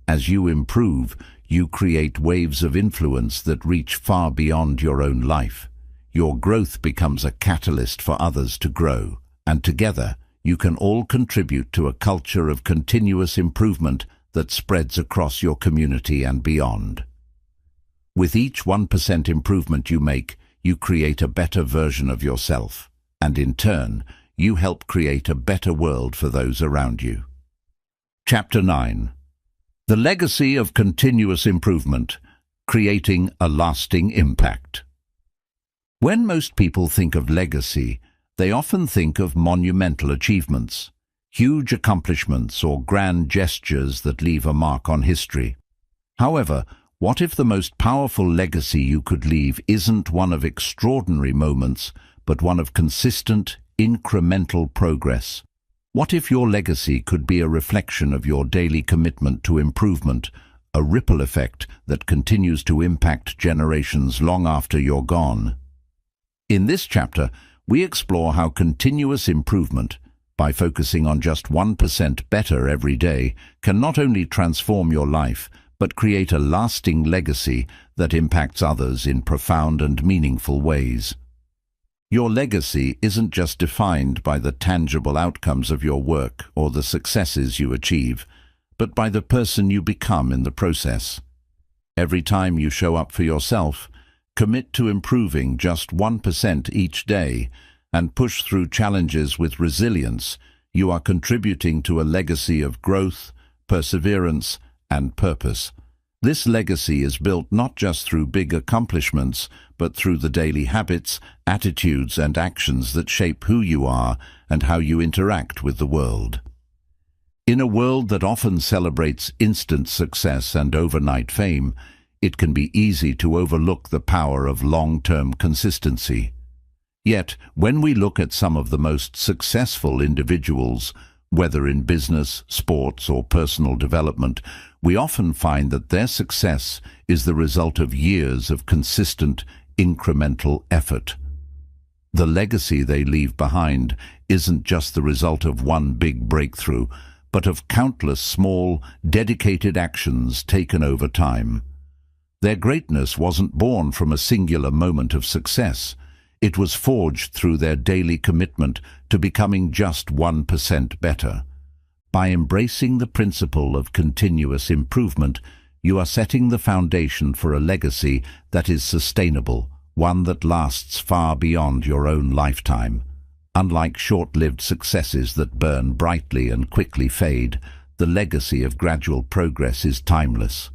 Speaker 1: As you improve, you create waves of influence that reach far beyond your own life. Your growth becomes a catalyst for others to grow, and together you can all contribute to a culture of continuous improvement that spreads across your community and beyond. With each 1% improvement you make, you create a better version of yourself, and in turn, you help create a better world for those around you. Chapter 9. The Legacy of Continuous Improvement, Creating a Lasting Impact. When most people think of legacy, they often think of monumental achievements, huge accomplishments or grand gestures that leave a mark on history. However, what if the most powerful legacy you could leave isn't one of extraordinary moments, but one of consistent, incremental progress? What if your legacy could be a reflection of your daily commitment to improvement, a ripple effect that continues to impact generations long after you're gone? In this chapter, we explore how continuous improvement, by focusing on just 1% better every day, can not only transform your life, but create a lasting legacy that impacts others in profound and meaningful ways. Your legacy isn't just defined by the tangible outcomes of your work or the successes you achieve, but by the person you become in the process. Every time you show up for yourself, commit to improving just 1% each day and push through challenges with resilience. You are contributing to a legacy of growth, perseverance, and purpose. This legacy is built not just through big accomplishments, but through the daily habits, attitudes, and actions that shape who you are and how you interact with the world. In a world that often celebrates instant success and overnight fame, it can be easy to overlook the power of long-term consistency. Yet, when we look at some of the most successful individuals, whether in business, sports, or personal development, we often find that their success is the result of years of consistent, incremental effort. The legacy they leave behind isn't just the result of one big breakthrough, but of countless small, dedicated actions taken over time. Their greatness wasn't born from a singular moment of success. It was forged through their daily commitment to becoming just 1% better. By embracing the principle of continuous improvement, you are setting the foundation for a legacy that is sustainable, one that lasts far beyond your own lifetime. Unlike short-lived successes that burn brightly and quickly fade, the legacy of gradual progress is timeless.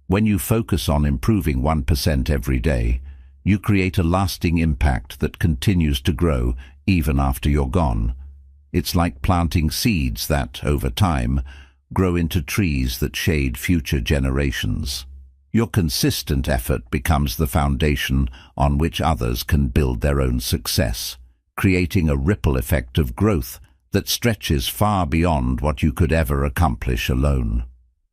Speaker 1: When you focus on improving 1% every day, you create a lasting impact that continues to grow even after you're gone. It's like planting seeds that, over time, grow into trees that shade future generations. Your consistent effort becomes the foundation on which others can build their own success, creating a ripple effect of growth that stretches far beyond what you could ever accomplish alone.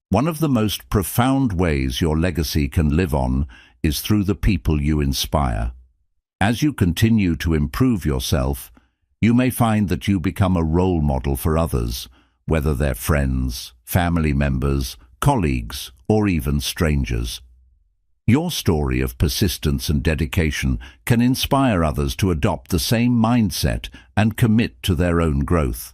Speaker 1: One of the most profound ways your legacy can live on is through the people you inspire. As you continue to improve yourself, you may find that you become a role model for others, whether they're friends, family members, colleagues, or even strangers. Your story of persistence and dedication can inspire others to adopt the same mindset and commit to their own growth.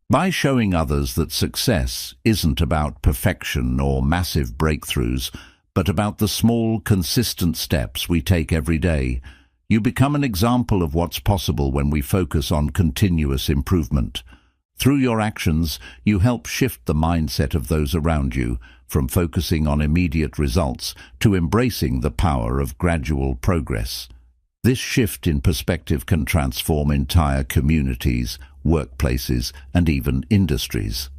Speaker 1: By showing others that success isn't about perfection or massive breakthroughs, but about the small, consistent steps we take every day, you become an example of what's possible when we focus on continuous improvement. Through your actions, you help shift the mindset of those around you, from focusing on immediate results to embracing the power of gradual progress. This shift in perspective can transform entire communities, workplaces, and even industries.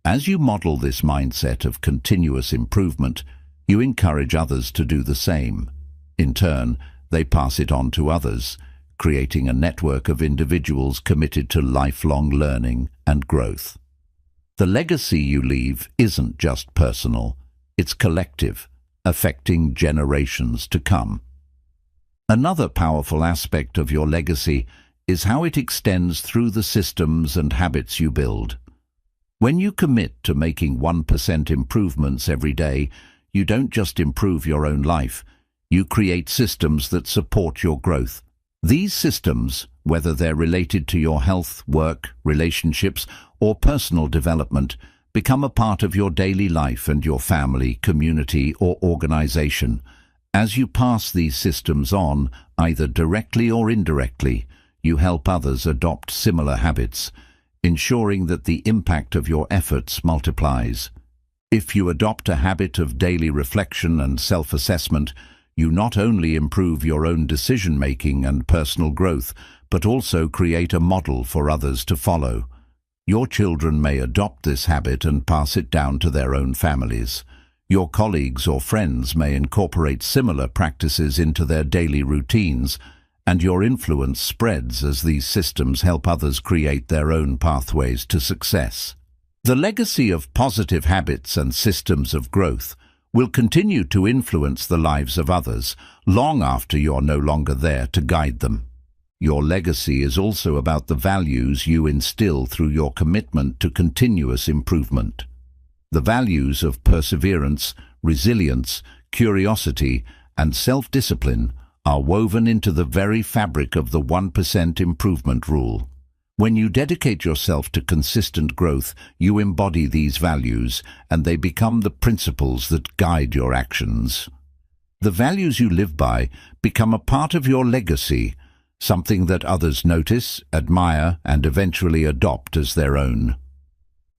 Speaker 1: As you model this mindset of continuous improvement, you encourage others to do the same. In turn, they pass it on to others, creating a network of individuals committed to lifelong learning and growth. The legacy you leave isn't just personal, it's collective, affecting generations to come. Another powerful aspect of your legacy is how it extends through the systems and habits you build. When you commit to making 1% improvements every day, you don't just improve your own life, you create systems that support your growth. These systems, whether they're related to your health, work, relationships, or personal development, become a part of your daily life and your family, community, or organization. As you pass these systems on, either directly or indirectly, you help others adopt similar habits, ensuring that the impact of your efforts multiplies. If you adopt a habit of daily reflection and self-assessment, you not only improve your own decision-making and personal growth, but also create a model for others to follow. Your children may adopt this habit and pass it down to their own families. Your colleagues or friends may incorporate similar practices into their daily routines, and your influence spreads as these systems help others create their own pathways to success. The legacy of positive habits and systems of growth will continue to influence the lives of others long after you're no longer there to guide them. Your legacy is also about the values you instill through your commitment to continuous improvement. The values of perseverance, resilience, curiosity, and self-discipline are woven into the very fabric of the 1% improvement rule. When you dedicate yourself to consistent growth, you embody these values, and they become the principles that guide your actions. The values you live by become a part of your legacy, something that others notice, admire, and eventually adopt as their own.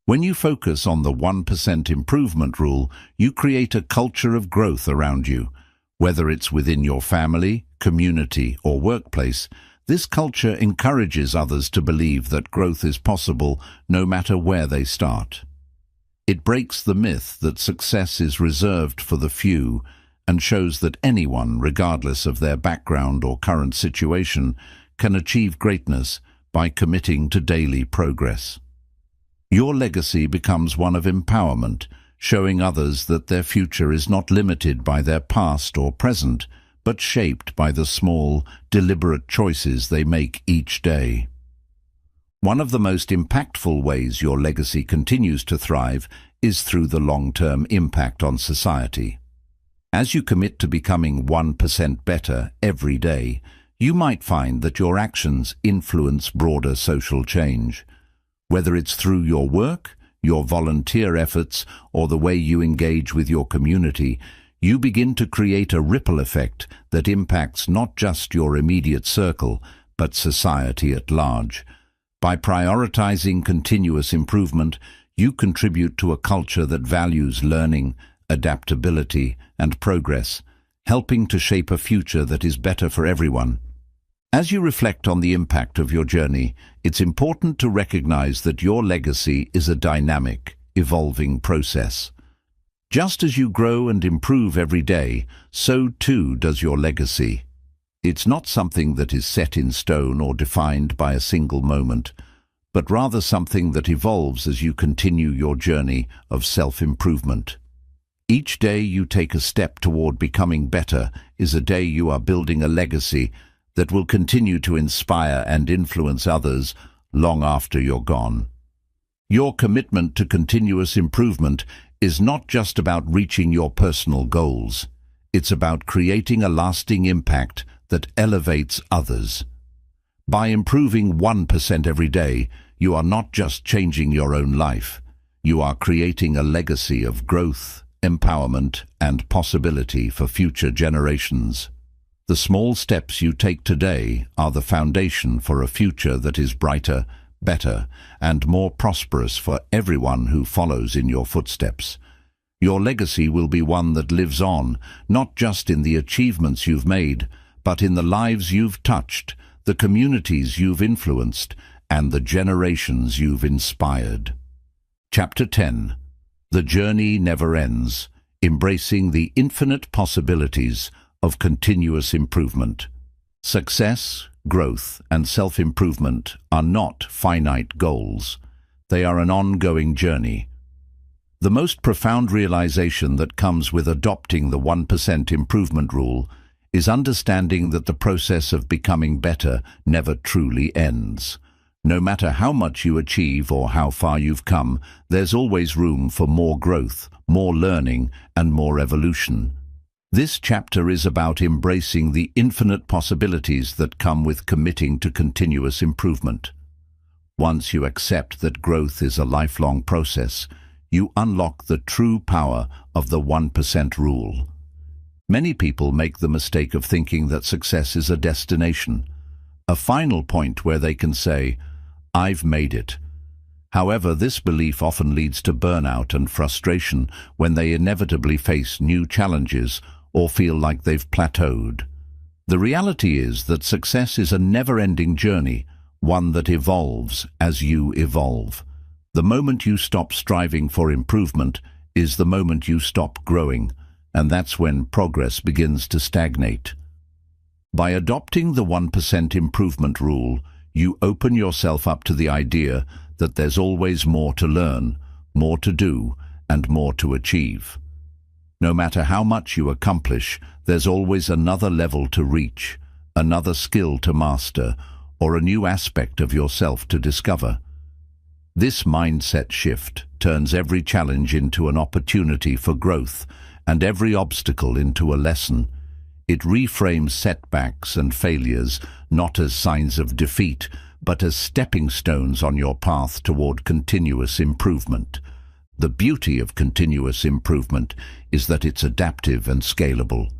Speaker 1: When you focus on the 1% improvement rule, you create a culture of growth around you. Whether it's within your family, community, or workplace, this culture encourages others to believe that growth is possible no matter where they start. It breaks the myth that success is reserved for the few and shows that anyone, regardless of their background or current situation, can achieve greatness by committing to daily progress. Your legacy becomes one of empowerment, showing others that their future is not limited by their past or present, but shaped by the small, deliberate choices they make each day. One of the most impactful ways your legacy continues to thrive is through the long-term impact on society. As you commit to becoming 1% better every day, you might find that your actions influence broader social change. Whether it's through your work, your volunteer efforts, or the way you engage with your community, you begin to create a ripple effect that impacts not just your immediate circle, but society at large. By prioritizing continuous improvement, you contribute to a culture that values learning, adaptability, and progress, helping to shape a future that is better for everyone. As you reflect on the impact of your journey, it's important to recognize that your legacy is a dynamic, evolving process. Just as you grow and improve every day, so too does your legacy. It's not something that is set in stone or defined by a single moment, but rather something that evolves as you continue your journey of self-improvement. Each day you take a step toward becoming better is a day you are building a legacy that will continue to inspire and influence others long after you're gone. Your commitment to continuous improvement is not just about reaching your personal goals. It's about creating a lasting impact that elevates others. By improving 1% every day, you are not just changing your own life. You are creating a legacy of growth, empowerment, and possibility for future generations. The small steps you take today are the foundation for a future that is brighter, better, and more prosperous for everyone who follows in your footsteps. Your legacy will be one that lives on, not just in the achievements you've made, but in the lives you've touched, the communities you've influenced, and the generations you've inspired. Chapter 10. The Journey Never Ends, Embracing the Infinite Possibilities of Continuous Improvement. Success, growth, and self-improvement are not finite goals. They are an ongoing journey. The most profound realization that comes with adopting the 1% improvement rule is understanding that the process of becoming better never truly ends. No matter how much you achieve or how far you've come, there's always room for more growth, more learning, and more evolution. This chapter is about embracing the infinite possibilities that come with committing to continuous improvement. Once you accept that growth is a lifelong process, you unlock the true power of the 1% rule. Many people make the mistake of thinking that success is a destination, a final point where they can say, "I've made it." However, this belief often leads to burnout and frustration when they inevitably face new challenges or feel like they've plateaued. The reality is that success is a never-ending journey, one that evolves as you evolve. The moment you stop striving for improvement is the moment you stop growing, and that's when progress begins to stagnate. By adopting the 1% improvement rule, you open yourself up to the idea that there's always more to learn, more to do, and more to achieve. No matter how much you accomplish, there's always another level to reach, another skill to master, or a new aspect of yourself to discover. This mindset shift turns every challenge into an opportunity for growth and every obstacle into a lesson. It reframes setbacks and failures not as signs of defeat, but as stepping stones on your path toward continuous improvement. The beauty of continuous improvement is that it's adaptive and scalable.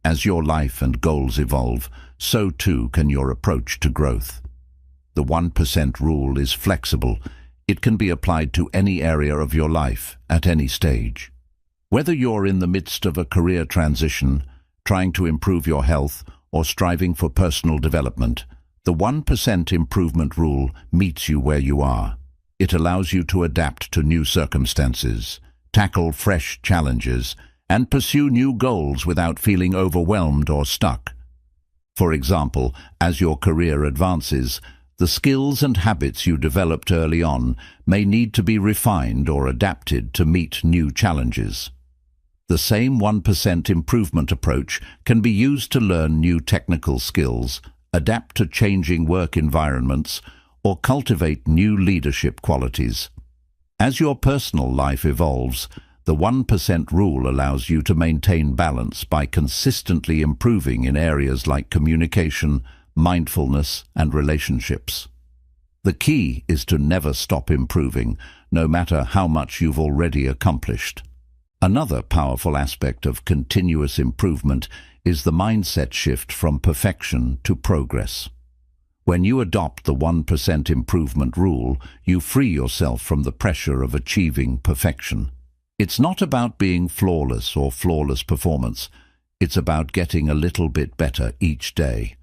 Speaker 1: As your life and goals evolve, so too can your approach to growth. The 1% rule is flexible. It can be applied to any area of your life at any stage. Whether you're in the midst of a career transition, trying to improve your health, or striving for personal development, the 1% improvement rule meets you where you are. It allows you to adapt to new circumstances, tackle fresh challenges, and pursue new goals without feeling overwhelmed or stuck. For example, as your career advances, the skills and habits you developed early on may need to be refined or adapted to meet new challenges. The same 1% improvement approach can be used to learn new technical skills, adapt to changing work environments, or cultivate new leadership qualities. As your personal life evolves, the 1% rule allows you to maintain balance by consistently improving in areas like communication, mindfulness, and relationships. The key is to never stop improving, no matter how much you've already accomplished. Another powerful aspect of continuous improvement is the mindset shift from perfection to progress. When you adopt the 1% improvement rule, you free yourself from the pressure of achieving perfection. It's not about being flawless or flawless performance. It's about getting a little bit better each day.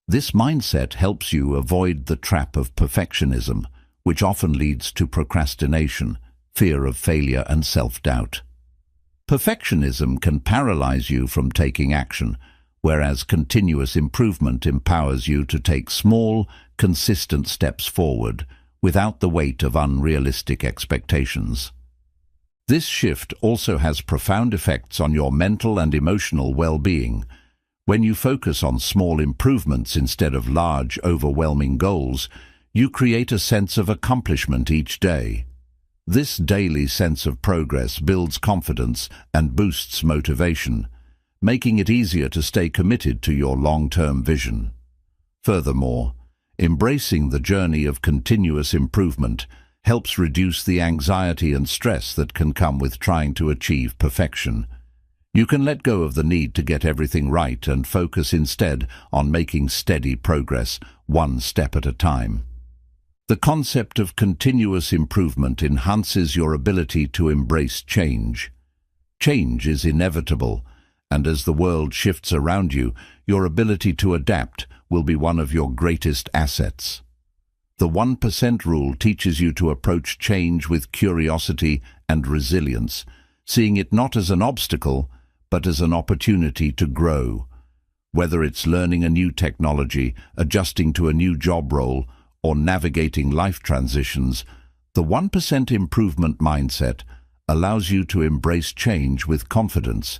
Speaker 1: This mindset helps you avoid the trap of perfectionism, which often leads to procrastination, fear of failure, and self-doubt. Perfectionism can paralyze you from taking action, whereas continuous improvement empowers you to take small, consistent steps forward without the weight of unrealistic expectations. This shift also has profound effects on your mental and emotional well-being. When you focus on small improvements instead of large, overwhelming goals, you create a sense of accomplishment each day. This daily sense of progress builds confidence and boosts motivation, making it easier to stay committed to your long-term vision. Furthermore, embracing the journey of continuous improvement helps reduce the anxiety and stress that can come with trying to achieve perfection. You can let go of the need to get everything right and focus instead on making steady progress, one step at a time. The concept of continuous improvement enhances your ability to embrace change. Change is inevitable, and as the world shifts around you, your ability to adapt will be one of your greatest assets. The 1% rule teaches you to approach change with curiosity and resilience, seeing it not as an obstacle, but as an opportunity to grow. Whether it's learning a new technology, adjusting to a new job role, or navigating life transitions, the 1% improvement mindset allows you to embrace change with confidence.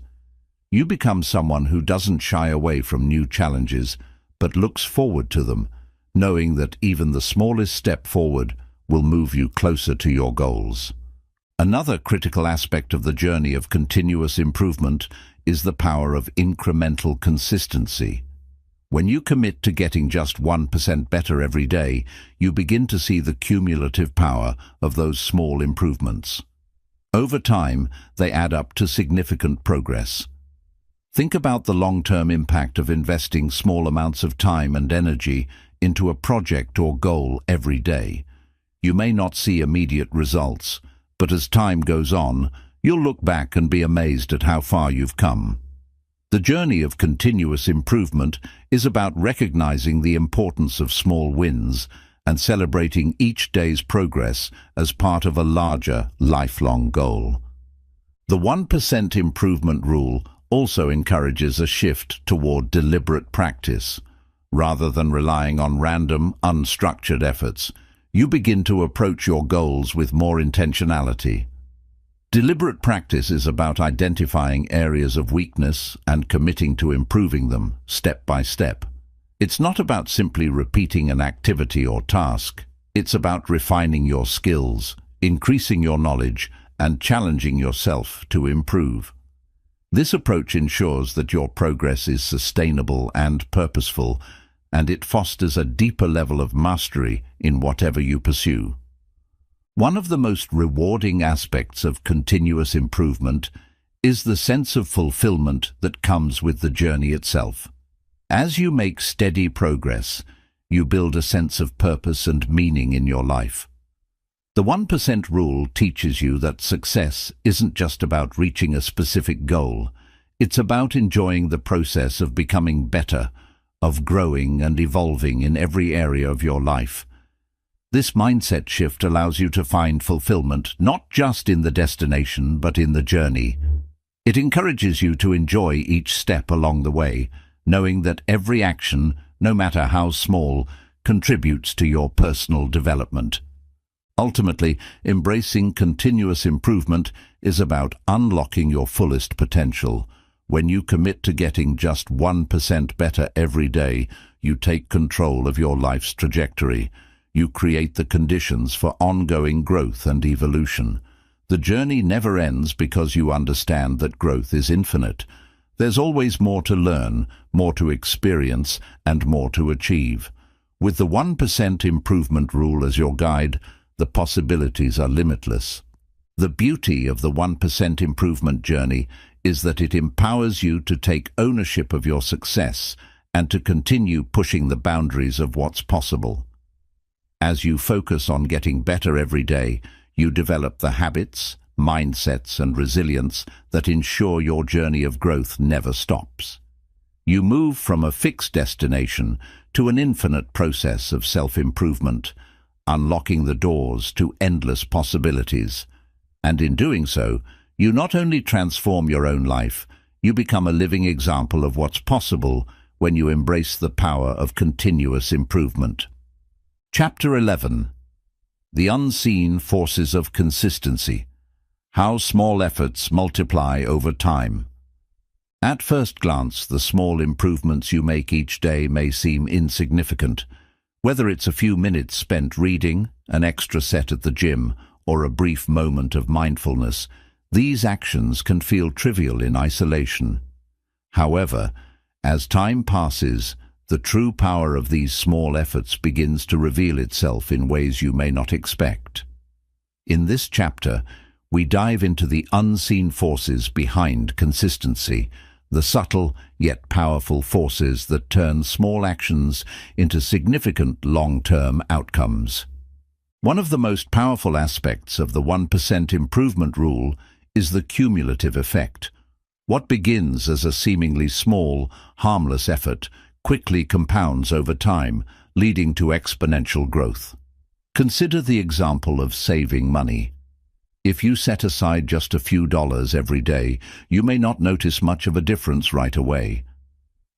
Speaker 1: You become someone who doesn't shy away from new challenges, but looks forward to them, knowing that even the smallest step forward will move you closer to your goals. Another critical aspect of the journey of continuous improvement is the power of incremental consistency. When you commit to getting just 1% better every day, you begin to see the cumulative power of those small improvements. Over time, they add up to significant progress. Think about the long-term impact of investing small amounts of time and energy into a project or goal every day. You may not see immediate results, but as time goes on, you'll look back and be amazed at how far you've come. The journey of continuous improvement is about recognizing the importance of small wins and celebrating each day's progress as part of a larger, lifelong goal. The 1% improvement rule also encourages a shift toward deliberate practice. Rather than relying on random, unstructured efforts, you begin to approach your goals with more intentionality. Deliberate practice is about identifying areas of weakness and committing to improving them step by step. It's not about simply repeating an activity or task. It's about refining your skills, increasing your knowledge, and challenging yourself to improve. This approach ensures that your progress is sustainable and purposeful, and it fosters a deeper level of mastery in whatever you pursue. One of the most rewarding aspects of continuous improvement is the sense of fulfillment that comes with the journey itself. As you make steady progress, you build a sense of purpose and meaning in your life. The 1% rule teaches you that success isn't just about reaching a specific goal. It's about enjoying the process of becoming better, of growing and evolving in every area of your life. This mindset shift allows you to find fulfillment not just in the destination but in the journey. It encourages you to enjoy each step along the way, knowing that every action, no matter how small, contributes to your personal development. Ultimately, embracing continuous improvement is about unlocking your fullest potential. When you commit to getting just 1% better every day, you take control of your life's trajectory. You create the conditions for ongoing growth and evolution. The journey never ends because you understand that growth is infinite. There's always more to learn, more to experience, and more to achieve. With the 1% improvement rule as your guide, the possibilities are limitless. The beauty of the 1% improvement journey is that it empowers you to take ownership of your success and to continue pushing the boundaries of what's possible. As you focus on getting better every day, you develop the habits, mindsets, and resilience that ensure your journey of growth never stops. You move from a fixed destination to an infinite process of self-improvement, unlocking the doors to endless possibilities. And in doing so, you not only transform your own life, you become a living example of what's possible when you embrace the power of continuous improvement. Chapter 11. The Unseen Forces of Consistency. How small efforts multiply over time. At first glance, the small improvements you make each day may seem insignificant. Whether it's a few minutes spent reading, an extra set at the gym, or a brief moment of mindfulness, these actions can feel trivial in isolation. However, as time passes, the true power of these small efforts begins to reveal itself in ways you may not expect. In this chapter, we dive into the unseen forces behind consistency, the subtle yet powerful forces that turn small actions into significant long-term outcomes. One of the most powerful aspects of the 1% improvement rule is the cumulative effect. What begins as a seemingly small, harmless effort quickly compounds over time, leading to exponential growth. Consider the example of saving money. If you set aside just a few dollars every day, you may not notice much of a difference right away.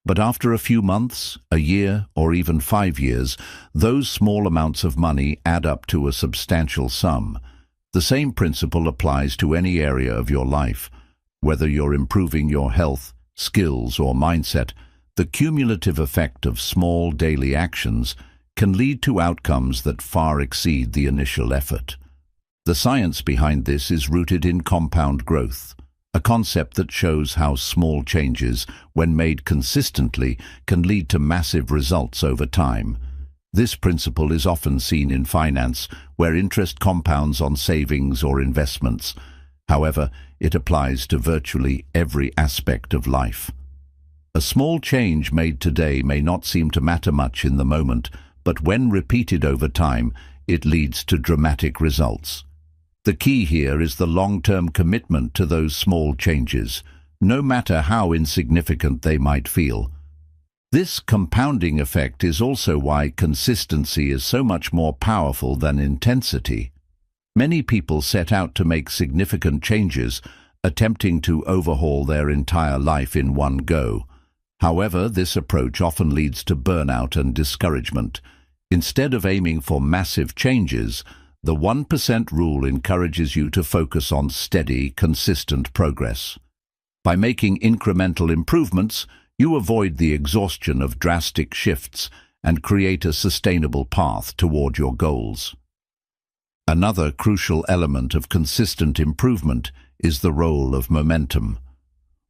Speaker 1: But after a few months, a year, or even 5 years, those small amounts of money add up to a substantial sum. The same principle applies to any area of your life. Whether you're improving your health, skills, or mindset, the cumulative effect of small daily actions can lead to outcomes that far exceed the initial effort. The science behind this is rooted in compound growth, a concept that shows how small changes, when made consistently, can lead to massive results over time. This principle is often seen in finance, where interest compounds on savings or investments. However, it applies to virtually every aspect of life. A small change made today may not seem to matter much in the moment, but when repeated over time, it leads to dramatic results. The key here is the long-term commitment to those small changes, no matter how insignificant they might feel. This compounding effect is also why consistency is so much more powerful than intensity. Many people set out to make significant changes, attempting to overhaul their entire life in one go. However, this approach often leads to burnout and discouragement. Instead of aiming for massive changes, the 1% rule encourages you to focus on steady, consistent progress. By making incremental improvements, you avoid the exhaustion of drastic shifts and create a sustainable path toward your goals. Another crucial element of consistent improvement is the role of momentum.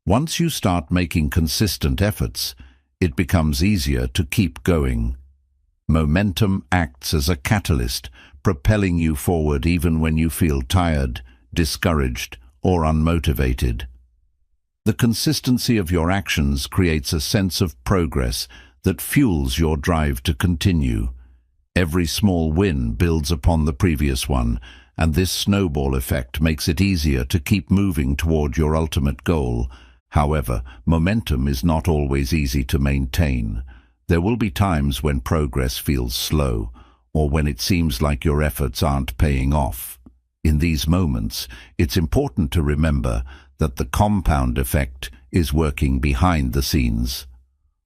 Speaker 1: Once you start making consistent efforts, it becomes easier to keep going. Momentum acts as a catalyst, propelling you forward even when you feel tired, discouraged, or unmotivated. The consistency of your actions creates a sense of progress that fuels your drive to continue. Every small win builds upon the previous one, and this snowball effect makes it easier to keep moving toward your ultimate goal. However, momentum is not always easy to maintain. There will be times when progress feels slow, or when it seems like your efforts aren't paying off. In these moments, it's important to remember that the compound effect is working behind the scenes.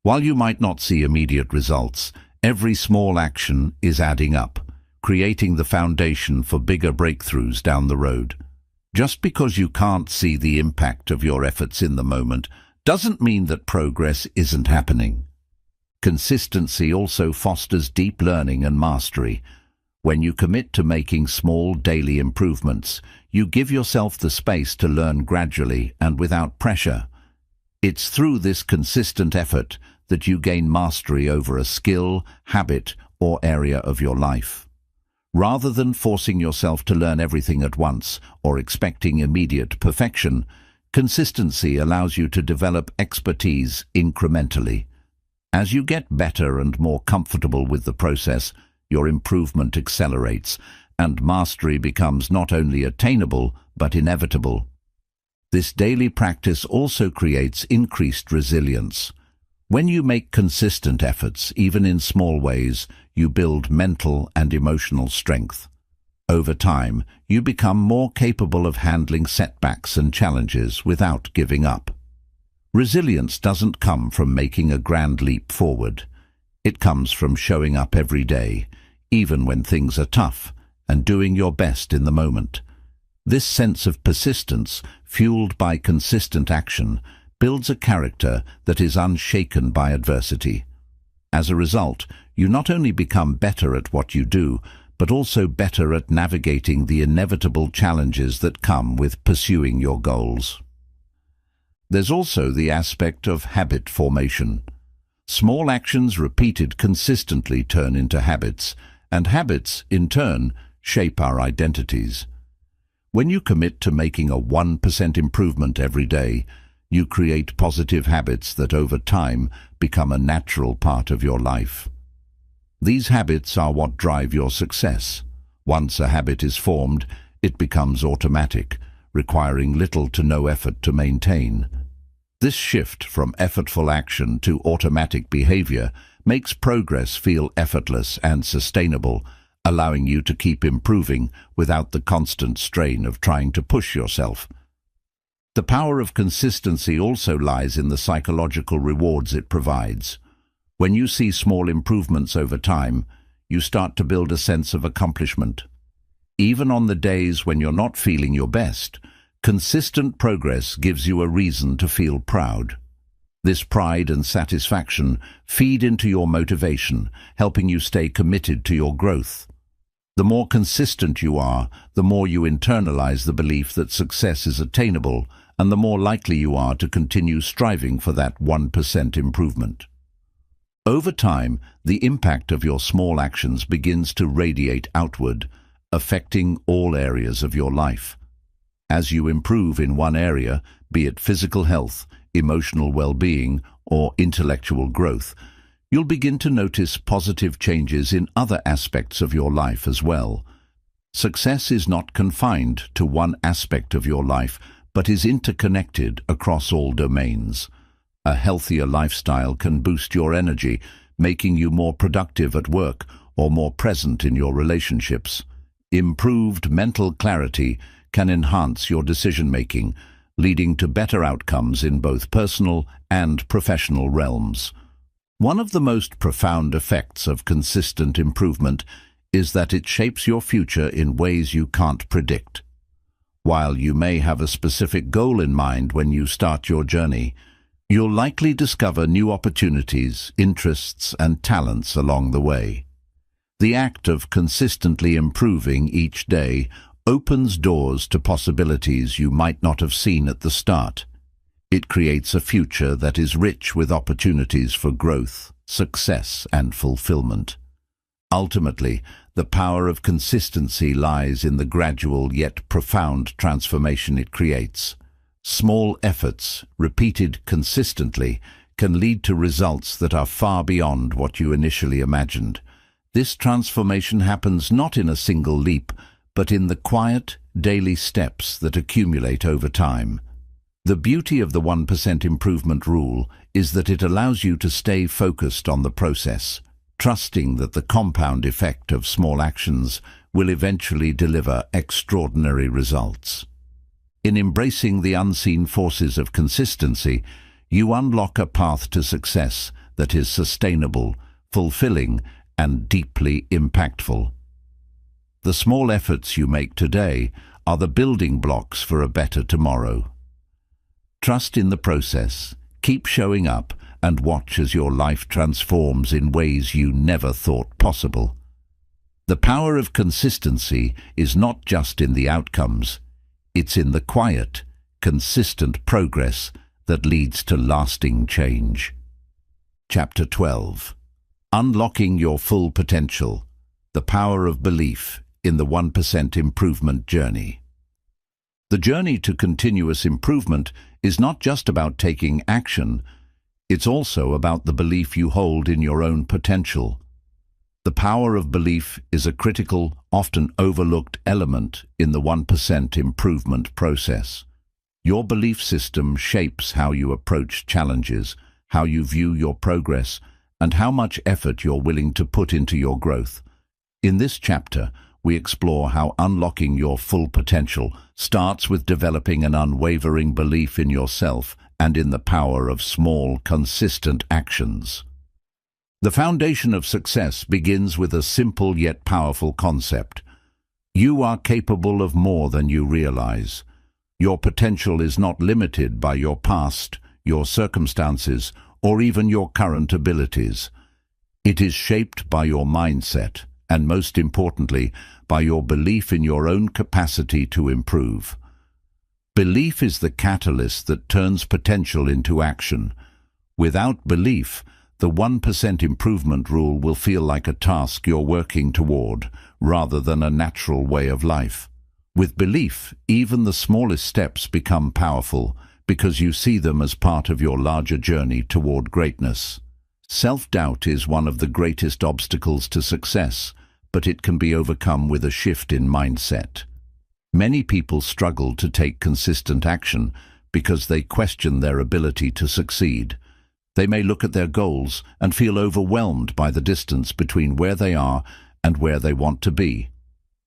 Speaker 1: While you might not see immediate results, every small action is adding up, creating the foundation for bigger breakthroughs down the road. Just because you can't see the impact of your efforts in the moment doesn't mean that progress isn't happening. Consistency also fosters deep learning and mastery. When you commit to making small daily improvements, you give yourself the space to learn gradually and without pressure. It's through this consistent effort that you gain mastery over a skill, habit, or area of your life. Rather than forcing yourself to learn everything at once or expecting immediate perfection, consistency allows you to develop expertise incrementally. As you get better and more comfortable with the process, your improvement accelerates, and mastery becomes not only attainable but inevitable. This daily practice also creates increased resilience. When you make consistent efforts, even in small ways, you build mental and emotional strength. Over time, you become more capable of handling setbacks and challenges without giving up. Resilience doesn't come from making a grand leap forward. It comes from showing up every day, even when things are tough, and doing your best in the moment. This sense of persistence, fueled by consistent action, builds a character that is unshaken by adversity. As a result, you not only become better at what you do, but also better at navigating the inevitable challenges that come with pursuing your goals. There's also the aspect of habit formation. Small actions repeated consistently turn into habits, and habits, in turn, shape our identities. When you commit to making a 1% improvement every day, you create positive habits that over time become a natural part of your life. These habits are what drive your success. Once a habit is formed, it becomes automatic, requiring little to no effort to maintain. This shift from effortful action to automatic behavior makes progress feel effortless and sustainable, allowing you to keep improving without the constant strain of trying to push yourself. The power of consistency also lies in the psychological rewards it provides. When you see small improvements over time, you start to build a sense of accomplishment. Even on the days when you're not feeling your best, consistent progress gives you a reason to feel proud. This pride and satisfaction feed into your motivation, helping you stay committed to your growth. The more consistent you are, the more you internalize the belief that success is attainable, and the more likely you are to continue striving for that 1% improvement. Over time, the impact of your small actions begins to radiate outward, affecting all areas of your life. As you improve in one area, be it physical health, emotional well-being, or intellectual growth, you'll begin to notice positive changes in other aspects of your life as well. Success is not confined to one aspect of your life, but is interconnected across all domains. A healthier lifestyle can boost your energy, making you more productive at work or more present in your relationships. Improved mental clarity can enhance your decision-making, leading to better outcomes in both personal and professional realms. One of the most profound effects of consistent improvement is that it shapes your future in ways you can't predict. While you may have a specific goal in mind when you start your journey, you'll likely discover new opportunities, interests, and talents along the way. The act of consistently improving each day opens doors to possibilities you might not have seen at the start. It creates a future that is rich with opportunities for growth, success, and fulfillment. Ultimately, the power of consistency lies in the gradual yet profound transformation it creates. Small efforts, repeated consistently, can lead to results that are far beyond what you initially imagined. This transformation happens not in a single leap, but in the quiet, daily steps that accumulate over time. The beauty of the 1% improvement rule is that it allows you to stay focused on the process, trusting that the compound effect of small actions will eventually deliver extraordinary results. In embracing the unseen forces of consistency, you unlock a path to success that is sustainable, fulfilling, and deeply impactful. The small efforts you make today are the building blocks for a better tomorrow. Trust in the process, keep showing up, and watch as your life transforms in ways you never thought possible. The power of consistency is not just in the outcomes, it's in the quiet, consistent progress that leads to lasting change. Chapter 12. Unlocking Your Full Potential, the Power of Belief in the 1% Improvement Journey. The journey to continuous improvement is not just about taking action, it's also about the belief you hold in your own potential. The power of belief is a critical, often overlooked element in the 1% improvement process. Your belief system shapes how you approach challenges, how you view your progress, and how much effort you're willing to put into your growth. In this chapter, we explore how unlocking your full potential starts with developing an unwavering belief in yourself and in the power of small, consistent actions. The foundation of success begins with a simple yet powerful concept. You are capable of more than you realize. Your potential is not limited by your past, your circumstances, or even your current abilities. It is shaped by your mindset, and most importantly, by your belief in your own capacity to improve. Belief is the catalyst that turns potential into action. Without belief, the 1% improvement rule will feel like a task you're working toward, rather than a natural way of life. With belief, even the smallest steps become powerful, because you see them as part of your larger journey toward greatness. Self-doubt is one of the greatest obstacles to success, but it can be overcome with a shift in mindset. Many people struggle to take consistent action because they question their ability to succeed. They may look at their goals and feel overwhelmed by the distance between where they are and where they want to be.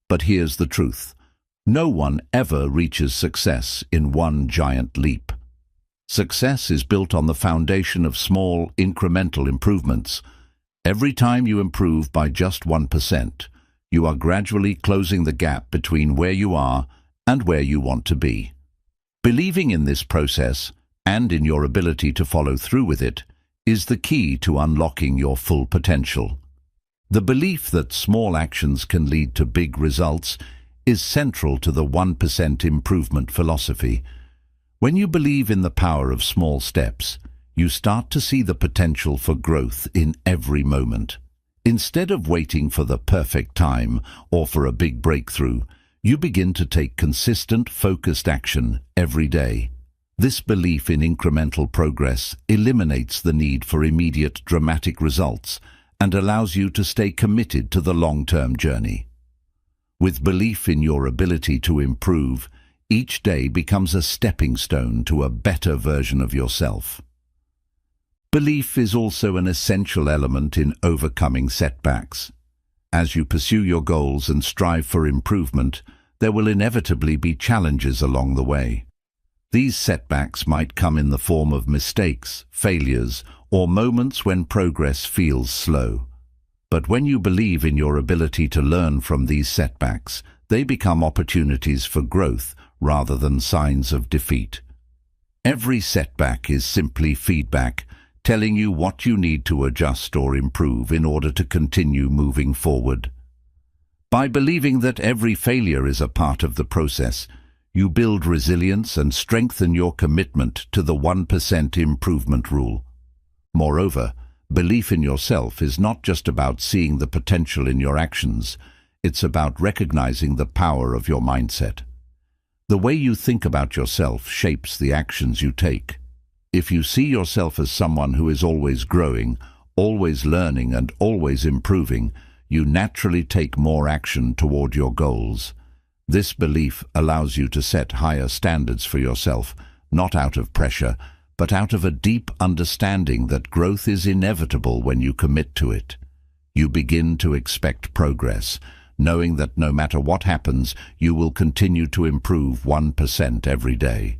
Speaker 1: But here's the truth. No one ever reaches success in one giant leap. Success is built on the foundation of small, incremental improvements. Every time you improve by just 1%, you are gradually closing the gap between where you are and where you want to be. Believing in this process, and in your ability to follow through with it, is the key to unlocking your full potential. The belief that small actions can lead to big results is central to the 1% improvement philosophy. When you believe in the power of small steps, you start to see the potential for growth in every moment. Instead of waiting for the perfect time or for a big breakthrough, you begin to take consistent, focused action every day. This belief in incremental progress eliminates the need for immediate, dramatic results and allows you to stay committed to the long-term journey. With belief in your ability to improve, each day becomes a stepping stone to a better version of yourself. Belief is also an essential element in overcoming setbacks. As you pursue your goals and strive for improvement, there will inevitably be challenges along the way. These setbacks might come in the form of mistakes, failures, or moments when progress feels slow. But when you believe in your ability to learn from these setbacks, they become opportunities for growth rather than signs of defeat. Every setback is simply feedback, telling you what you need to adjust or improve in order to continue moving forward. By believing that every failure is a part of the process, You build resilience and strengthen your commitment to the 1% improvement rule. Moreover, belief in yourself is not just about seeing the potential in your actions, it's about recognizing the power of your mindset. The way you think about yourself shapes the actions you take. If you see yourself as someone who is always growing, always learning and always improving, you naturally take more action toward your goals. This belief allows you to set higher standards for yourself, not out of pressure, but out of a deep understanding that growth is inevitable when you commit to it. You begin to expect progress, knowing that no matter what happens, you will continue to improve 1% every day.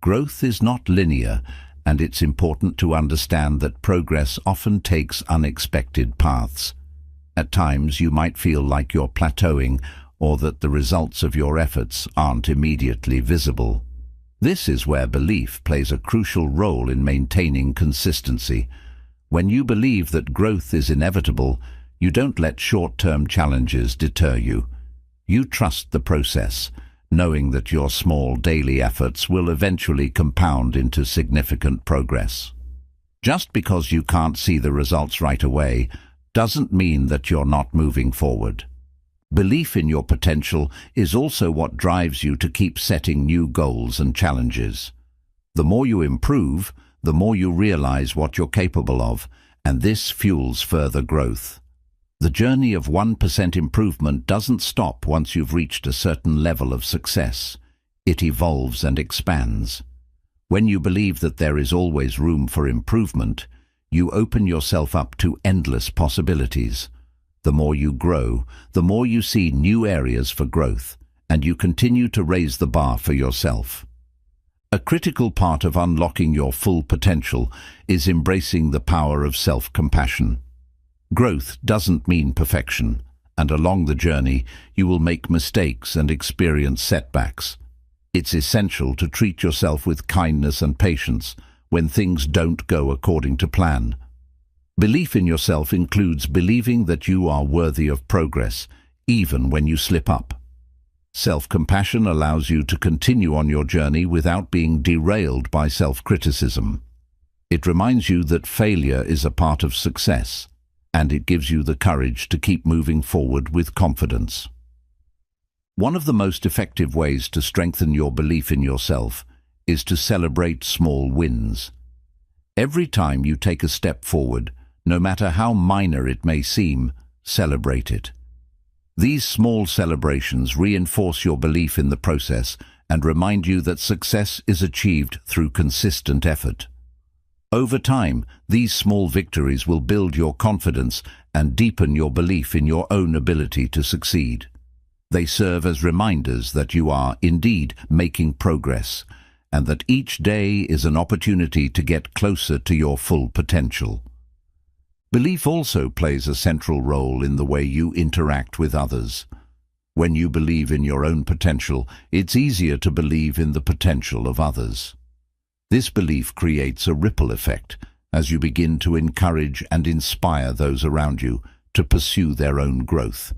Speaker 1: Growth is not linear, and it's important to understand that progress often takes unexpected paths. At times, you might feel like you're plateauing, or that the results of your efforts aren't immediately visible. This is where belief plays a crucial role in maintaining consistency. When you believe that growth is inevitable, you don't let short-term challenges deter you. You trust the process, knowing that your small daily efforts will eventually compound into significant progress. Just because you can't see the results right away doesn't mean that you're not moving forward. Belief in your potential is also what drives you to keep setting new goals and challenges. The more you improve, the more you realize what you're capable of, and this fuels further growth. The journey of 1% improvement doesn't stop once you've reached a certain level of success. It evolves and expands. When you believe that there is always room for improvement, you open yourself up to endless possibilities. The more you grow, the more you see new areas for growth, and you continue to raise the bar for yourself. A critical part of unlocking your full potential is embracing the power of self-compassion. Growth doesn't mean perfection, and along the journey, you will make mistakes and experience setbacks. It's essential to treat yourself with kindness and patience when things don't go according to plan. Belief in yourself includes believing that you are worthy of progress, even when you slip up. Self-compassion allows you to continue on your journey without being derailed by self-criticism. It reminds you that failure is a part of success, and it gives you the courage to keep moving forward with confidence. One of the most effective ways to strengthen your belief in yourself is to celebrate small wins. Every time you take a step forward, no matter how minor it may seem, celebrate it. These small celebrations reinforce your belief in the process and remind you that success is achieved through consistent effort. Over time, these small victories will build your confidence and deepen your belief in your own ability to succeed. They serve as reminders that you are indeed making progress, and that each day is an opportunity to get closer to your full potential. Belief also plays a central role in the way you interact with others. When you believe in your own potential, it's easier to believe in the potential of others. This belief creates a ripple effect as you begin to encourage and inspire those around you to pursue their own growth.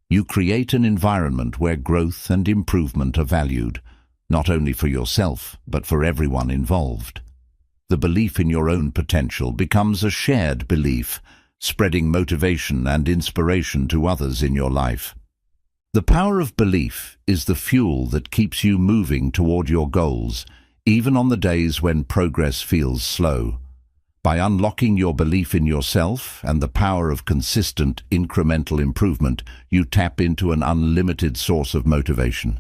Speaker 1: You create an environment where growth and improvement are valued, not only for yourself, but for everyone involved. The belief in your own potential becomes a shared belief, spreading motivation and inspiration to others in your life. The power of belief is the fuel that keeps you moving toward your goals, even on the days when progress feels slow. By unlocking your belief in yourself and the power of consistent, incremental improvement, you tap into an unlimited source of motivation.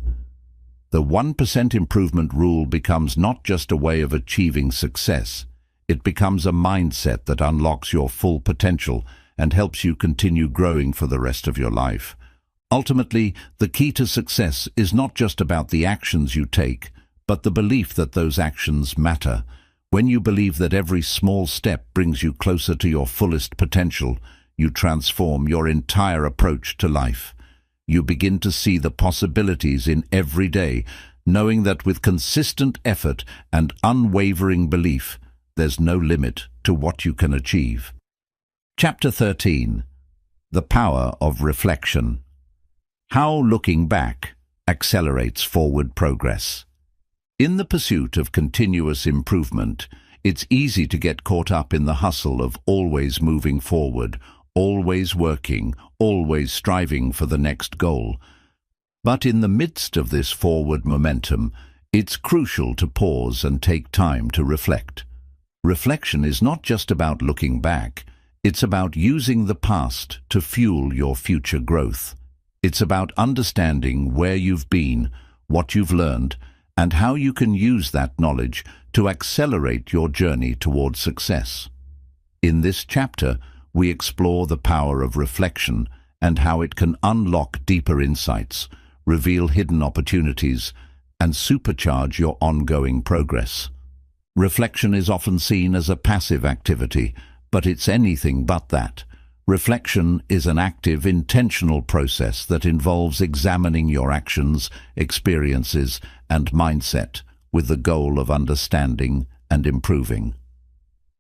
Speaker 1: The 1% improvement rule becomes not just a way of achieving success, it becomes a mindset that unlocks your full potential and helps you continue growing for the rest of your life. Ultimately, the key to success is not just about the actions you take, but the belief that those actions matter. When you believe that every small step brings you closer to your fullest potential, you transform your entire approach to life. You begin to see the possibilities in every day, knowing that with consistent effort and unwavering belief, there's no limit to what you can achieve. Chapter 13. The Power of Reflection. How looking back accelerates forward progress. In the pursuit of continuous improvement, it's easy to get caught up in the hustle of always moving forward, always working, always striving for the next goal. But in the midst of this forward momentum, it's crucial to pause and take time to reflect. Reflection is not just about looking back, it's about using the past to fuel your future growth. It's about understanding where you've been, what you've learned, and how you can use that knowledge to accelerate your journey toward success. In this chapter, we explore the power of reflection and how it can unlock deeper insights, reveal hidden opportunities, and supercharge your ongoing progress. Reflection is often seen as a passive activity, but it's anything but that. Reflection is an active, intentional process that involves examining your actions, experiences, and mindset with the goal of understanding and improving.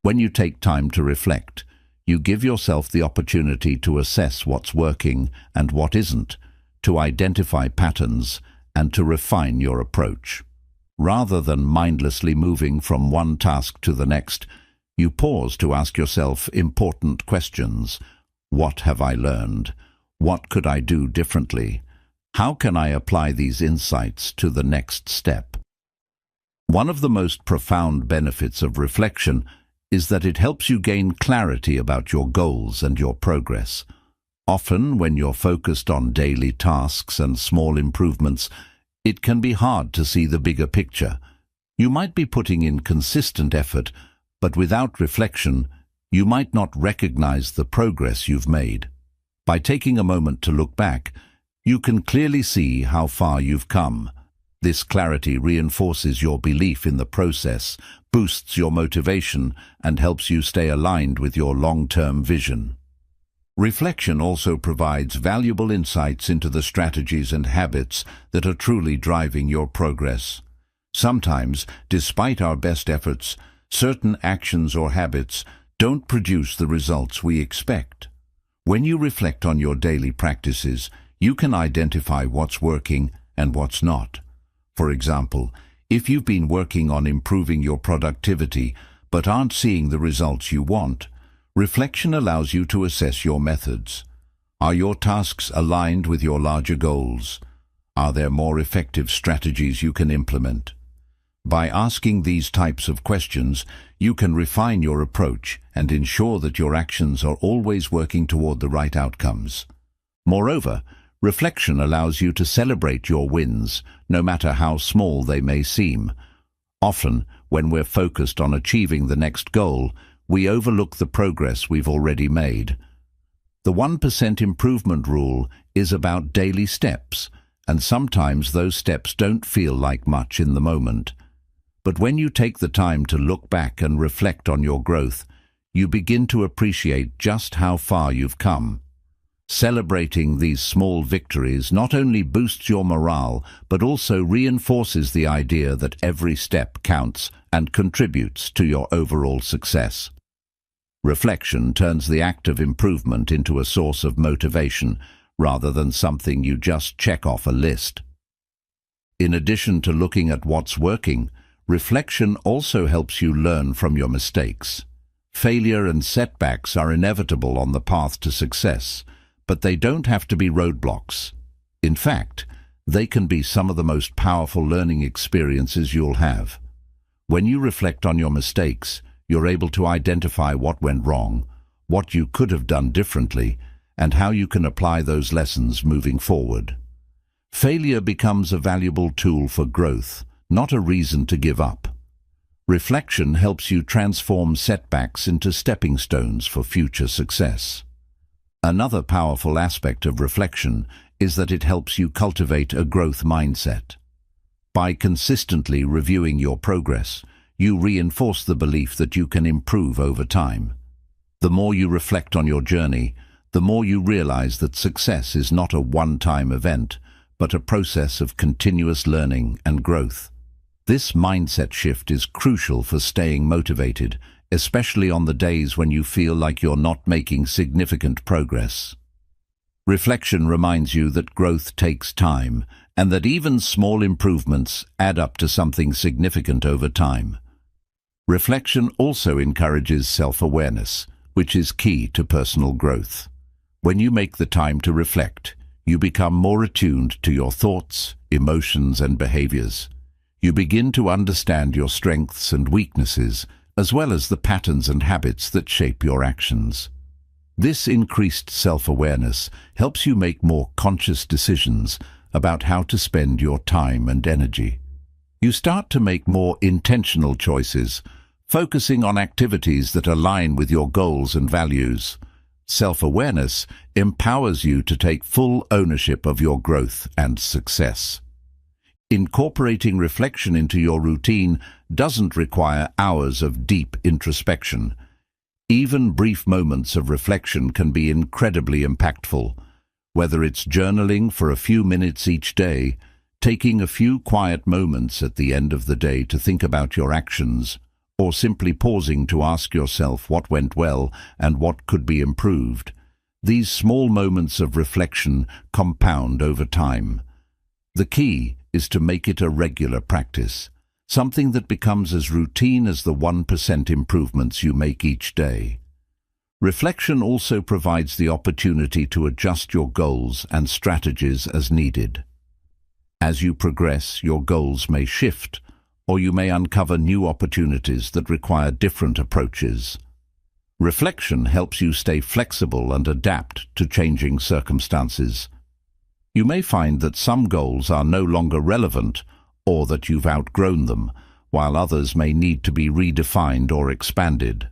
Speaker 1: When you take time to reflect, you give yourself the opportunity to assess what's working and what isn't, to identify patterns, and to refine your approach. Rather than mindlessly moving from one task to the next, you pause to ask yourself important questions. What have I learned? What could I do differently? How can I apply these insights to the next step? One of the most profound benefits of reflection is that it helps you gain clarity about your goals and your progress. Often, when you're focused on daily tasks and small improvements, it can be hard to see the bigger picture. You might be putting in consistent effort, but without reflection, you might not recognize the progress you've made. By taking a moment to look back, you can clearly see how far you've come. This clarity reinforces your belief in the process, boosts your motivation, and helps you stay aligned with your long-term vision. Reflection also provides valuable insights into the strategies and habits that are truly driving your progress. Sometimes, despite our best efforts, certain actions or habits don't produce the results we expect. When you reflect on your daily practices, you can identify what's working and what's not. For example, if you've been working on improving your productivity but aren't seeing the results you want, reflection allows you to assess your methods. Are your tasks aligned with your larger goals? Are there more effective strategies you can implement? By asking these types of questions, you can refine your approach and ensure that your actions are always working toward the right outcomes. Moreover, reflection allows you to celebrate your wins, no matter how small they may seem. Often, when we're focused on achieving the next goal, we overlook the progress we've already made. The 1% improvement rule is about daily steps, and sometimes those steps don't feel like much in the moment. But when you take the time to look back and reflect on your growth, you begin to appreciate just how far you've come. Celebrating these small victories not only boosts your morale, but also reinforces the idea that every step counts and contributes to your overall success. Reflection turns the act of improvement into a source of motivation, rather than something you just check off a list. In addition to looking at what's working, reflection also helps you learn from your mistakes. Failure and setbacks are inevitable on the path to success, but they don't have to be roadblocks. In fact, they can be some of the most powerful learning experiences you'll have. When you reflect on your mistakes, you're able to identify what went wrong, what you could have done differently, and how you can apply those lessons moving forward. Failure becomes a valuable tool for growth, not a reason to give up. Reflection helps you transform setbacks into stepping stones for future success. Another powerful aspect of reflection is that it helps you cultivate a growth mindset. By consistently reviewing your progress, you reinforce the belief that you can improve over time. The more you reflect on your journey, the more you realize that success is not a one-time event, but a process of continuous learning and growth. This mindset shift is crucial for staying motivated, especially on the days when you feel like you're not making significant progress. Reflection reminds you that growth takes time, and that even small improvements add up to something significant over time. Reflection also encourages self-awareness, which is key to personal growth. When you make the time to reflect, you become more attuned to your thoughts, emotions, and behaviors. You begin to understand your strengths and weaknesses, as well as the patterns and habits that shape your actions. This increased self-awareness helps you make more conscious decisions about how to spend your time and energy. You start to make more intentional choices, focusing on activities that align with your goals and values. Self-awareness empowers you to take full ownership of your growth and success. Incorporating reflection into your routine doesn't require hours of deep introspection. Even brief moments of reflection can be incredibly impactful. Whether it's journaling for a few minutes each day, taking a few quiet moments at the end of the day to think about your actions, or simply pausing to ask yourself what went well and what could be improved, these small moments of reflection compound over time. The key is to make it a regular practice, something that becomes as routine as the 1% improvements you make each day. Reflection also provides the opportunity to adjust your goals and strategies as needed. As you progress, your goals may shift, or you may uncover new opportunities that require different approaches. Reflection helps you stay flexible and adapt to changing circumstances. You may find that some goals are no longer relevant or that you've outgrown them, while others may need to be redefined or expanded.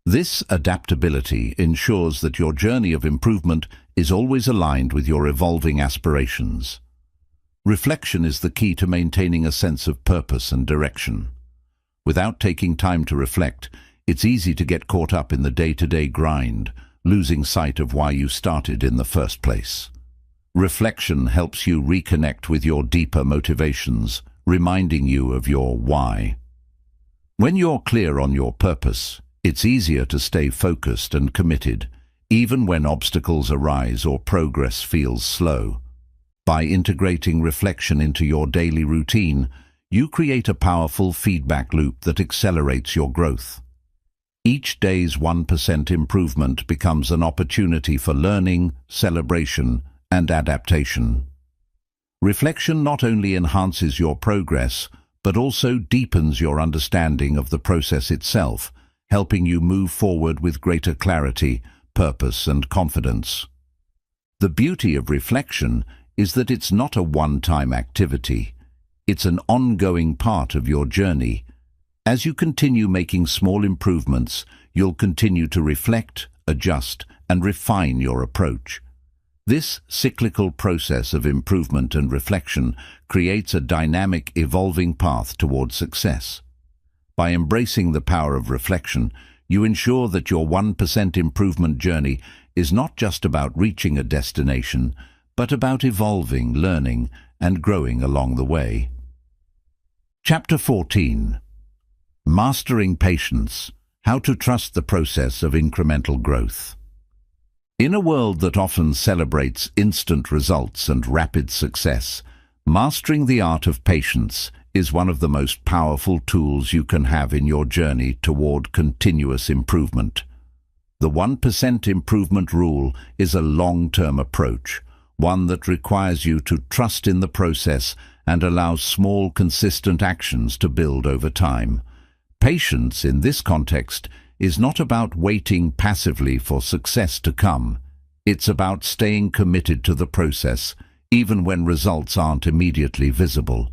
Speaker 1: This adaptability ensures that your journey of improvement is always aligned with your evolving aspirations. Reflection is the key to maintaining a sense of purpose and direction. Without taking time to reflect, it's easy to get caught up in the day-to-day grind, losing sight of why you started in the first place. Reflection helps you reconnect with your deeper motivations, reminding you of your why. When you're clear on your purpose, it's easier to stay focused and committed, even when obstacles arise or progress feels slow. By integrating reflection into your daily routine, you create a powerful feedback loop that accelerates your growth. Each day's 1% improvement becomes an opportunity for learning, celebration, and adaptation. Reflection not only enhances your progress, but also deepens your understanding of the process itself, helping you move forward with greater clarity, purpose, and confidence. The beauty of reflection is that it's not a one-time activity. It's an ongoing part of your journey. As you continue making small improvements, you'll continue to reflect, adjust, and refine your approach. This cyclical process of improvement and reflection creates a dynamic, evolving path towards success. By embracing the power of reflection, you ensure that your 1% improvement journey is not just about reaching a destination, but about evolving, learning, and growing along the way. Chapter 14. Mastering Patience: How to Trust the Process of Incremental Growth. In a world that often celebrates instant results and rapid success, mastering the art of patience is one of the most powerful tools you can have in your journey toward continuous improvement. The 1% improvement rule is a long-term approach, one that requires you to trust in the process and allows small, consistent actions to build over time. Patience, in this context, is not about waiting passively for success to come. It's about staying committed to the process, even when results aren't immediately visible.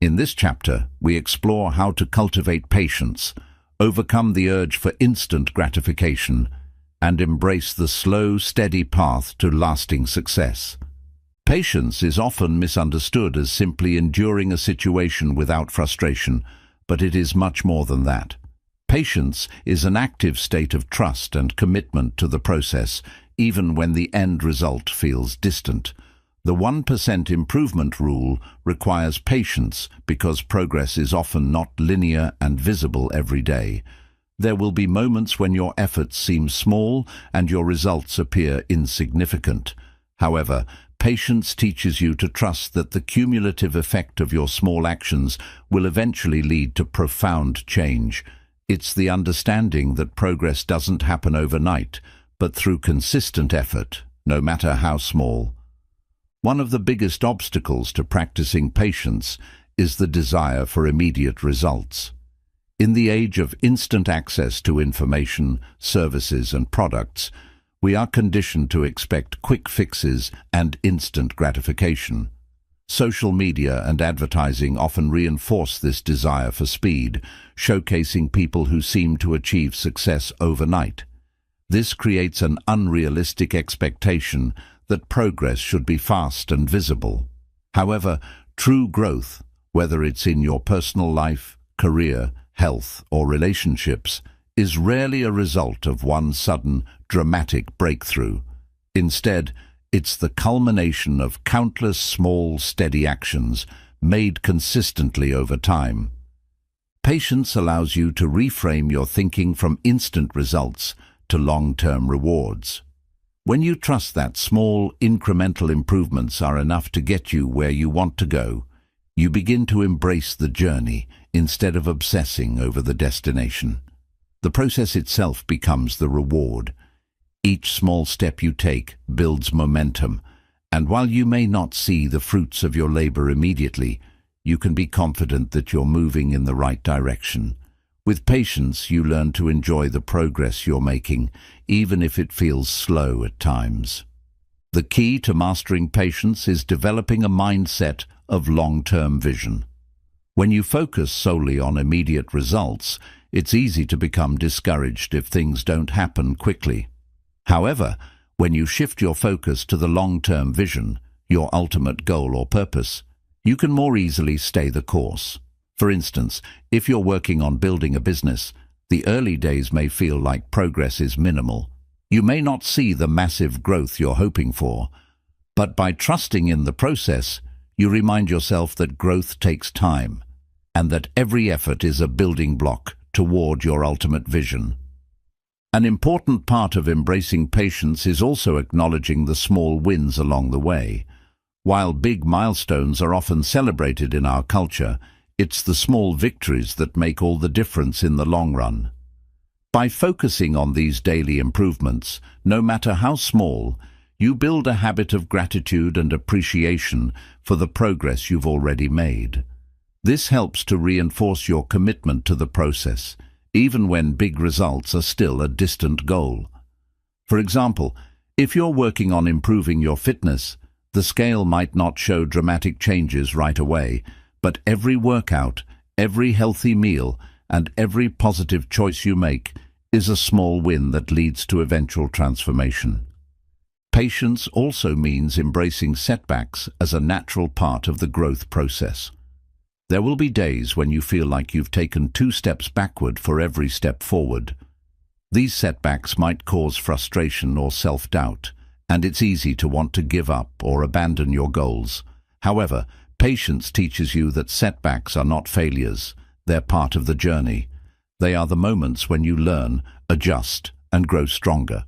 Speaker 1: In this chapter, we explore how to cultivate patience, overcome the urge for instant gratification, and embrace the slow, steady path to lasting success. Patience is often misunderstood as simply enduring a situation without frustration, but it is much more than that. Patience is an active state of trust and commitment to the process, even when the end result feels distant. The 1% improvement rule requires patience because progress is often not linear and visible every day. There will be moments when your efforts seem small and your results appear insignificant. However, Patience teaches you to trust that the cumulative effect of your small actions will eventually lead to profound change. It's the understanding that progress doesn't happen overnight, but through consistent effort, no matter how small. One of the biggest obstacles to practicing patience is the desire for immediate results. In the age of instant access to information, services, and products, we are conditioned to expect quick fixes and instant gratification. Social media and advertising often reinforce this desire for speed, showcasing people who seem to achieve success overnight. This creates an unrealistic expectation that progress should be fast and visible. However, true growth, whether it's in your personal life, career, health, or relationships, is rarely a result of one sudden, dramatic breakthrough. Instead, it's the culmination of countless small, steady actions made consistently over time. Patience allows you to reframe your thinking from instant results to long-term rewards. When you trust that small, incremental improvements are enough to get you where you want to go, you begin to embrace the journey instead of obsessing over the destination. The process itself becomes the reward. Each small step you take builds momentum, and while you may not see the fruits of your labor immediately, you can be confident that you're moving in the right direction. With patience, you learn to enjoy the progress you're making, even if it feels slow at times. The key to mastering patience is developing a mindset of long-term vision. When you focus solely on immediate results, it's easy to become discouraged if things don't happen quickly. However, when you shift your focus to the long-term vision, your ultimate goal or purpose, you can more easily stay the course. For instance, if you're working on building a business, the early days may feel like progress is minimal. You may not see the massive growth you're hoping for, but by trusting in the process, you remind yourself that growth takes time, and that every effort is a building block toward your ultimate vision. An important part of embracing patience is also acknowledging the small wins along the way. While big milestones are often celebrated in our culture, it's the small victories that make all the difference in the long run. By focusing on these daily improvements, no matter how small, you build a habit of gratitude and appreciation for the progress you've already made. This helps to reinforce your commitment to the process, even when big results are still a distant goal. For example, if you're working on improving your fitness, the scale might not show dramatic changes right away, but every workout, every healthy meal, and every positive choice you make is a small win that leads to eventual transformation. Patience also means embracing setbacks as a natural part of the growth process. There will be days when you feel like you've taken 2 steps backward for every step forward. These setbacks might cause frustration or self-doubt, and it's easy to want to give up or abandon your goals. However, patience teaches you that setbacks are not failures, they're part of the journey. They are the moments when you learn, adjust, and grow stronger.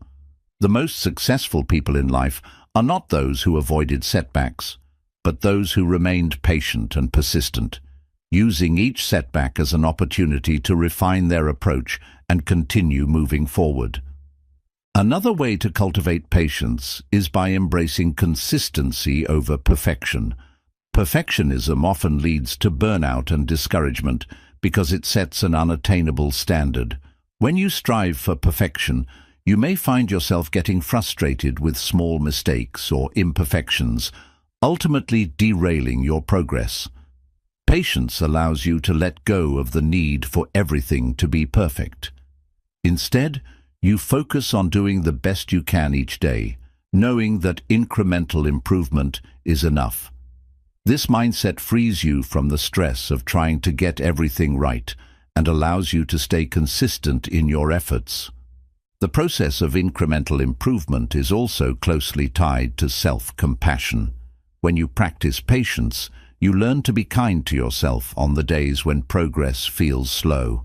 Speaker 1: The most successful people in life are not those who avoided setbacks, but those who remained patient and persistent, using each setback as an opportunity to refine their approach and continue moving forward. Another way to cultivate patience is by embracing consistency over perfection. Perfectionism often leads to burnout and discouragement because it sets an unattainable standard. When you strive for perfection, you may find yourself getting frustrated with small mistakes or imperfections, ultimately derailing your progress. Patience allows you to let go of the need for everything to be perfect. Instead, you focus on doing the best you can each day, knowing that incremental improvement is enough. This mindset frees you from the stress of trying to get everything right and allows you to stay consistent in your efforts. The process of incremental improvement is also closely tied to self-compassion. When you practice patience, you learn to be kind to yourself on the days when progress feels slow.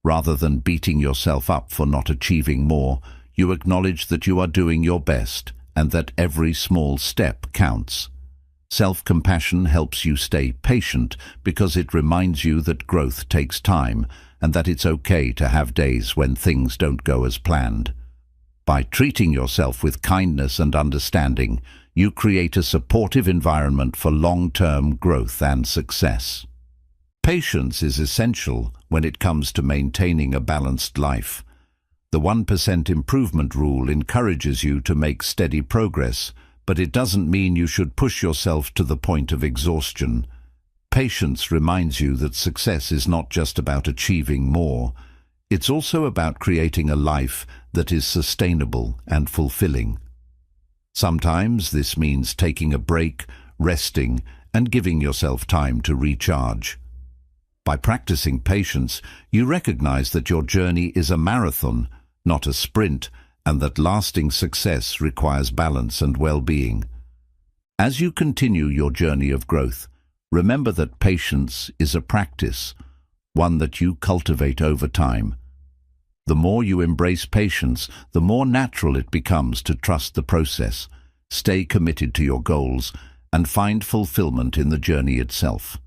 Speaker 1: Rather than beating yourself up for not achieving more, you acknowledge that you are doing your best and that every small step counts. Self-compassion helps you stay patient because it reminds you that growth takes time and that it's okay to have days when things don't go as planned. By treating yourself with kindness and understanding, you create a supportive environment for long-term growth and success. Patience is essential when it comes to maintaining a balanced life. The 1% improvement rule encourages you to make steady progress, but it doesn't mean you should push yourself to the point of exhaustion. Patience reminds you that success is not just about achieving more. It's also about creating a life that is sustainable and fulfilling. Sometimes this means taking a break, resting, and giving yourself time to recharge. By practicing patience, you recognize that your journey is a marathon, not a sprint, and that lasting success requires balance and well-being. As you continue your journey of growth, remember that patience is a practice, one that you cultivate over time. The more you embrace patience, the more natural it becomes to trust the process, stay committed to your goals, and find fulfillment in the journey itself.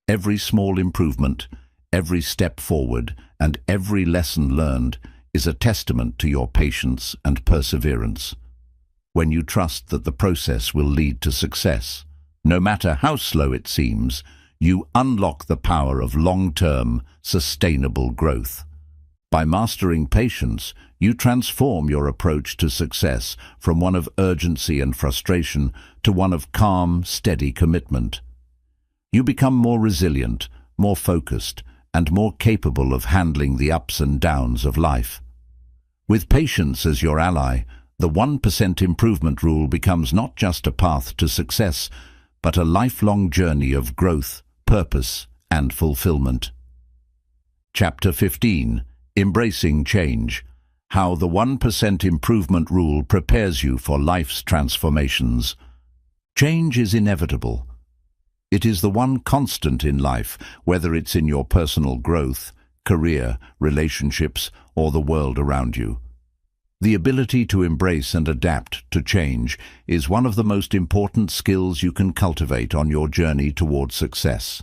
Speaker 1: Every small improvement, every step forward, and every lesson learned is a testament to your patience and perseverance. When you trust that the process will lead to success, no matter how slow it seems, you unlock the power of long-term, sustainable growth. By mastering patience, you transform your approach to success from one of urgency and frustration to one of calm, steady commitment. You become more resilient, more focused, and more capable of handling the ups and downs of life. With patience as your ally, the 1% improvement rule becomes not just a path to success, but a lifelong journey of growth, purpose, and fulfillment. Chapter 15. Embracing Change. How the 1% improvement rule prepares you for life's transformations. Change is inevitable. It is the one constant in life, whether it's in your personal growth, career, relationships, or the world around you. The ability to embrace and adapt to change is one of the most important skills you can cultivate on your journey toward success.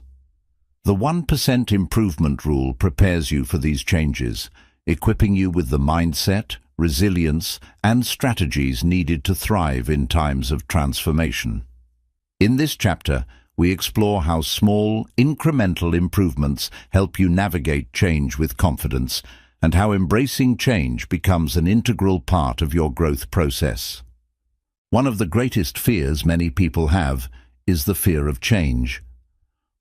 Speaker 1: The 1% improvement rule prepares you for these changes, equipping you with the mindset, resilience, and strategies needed to thrive in times of transformation. In this chapter, we explore how small, incremental improvements help you navigate change with confidence, and how embracing change becomes an integral part of your growth process. One of the greatest fears many people have is the fear of change.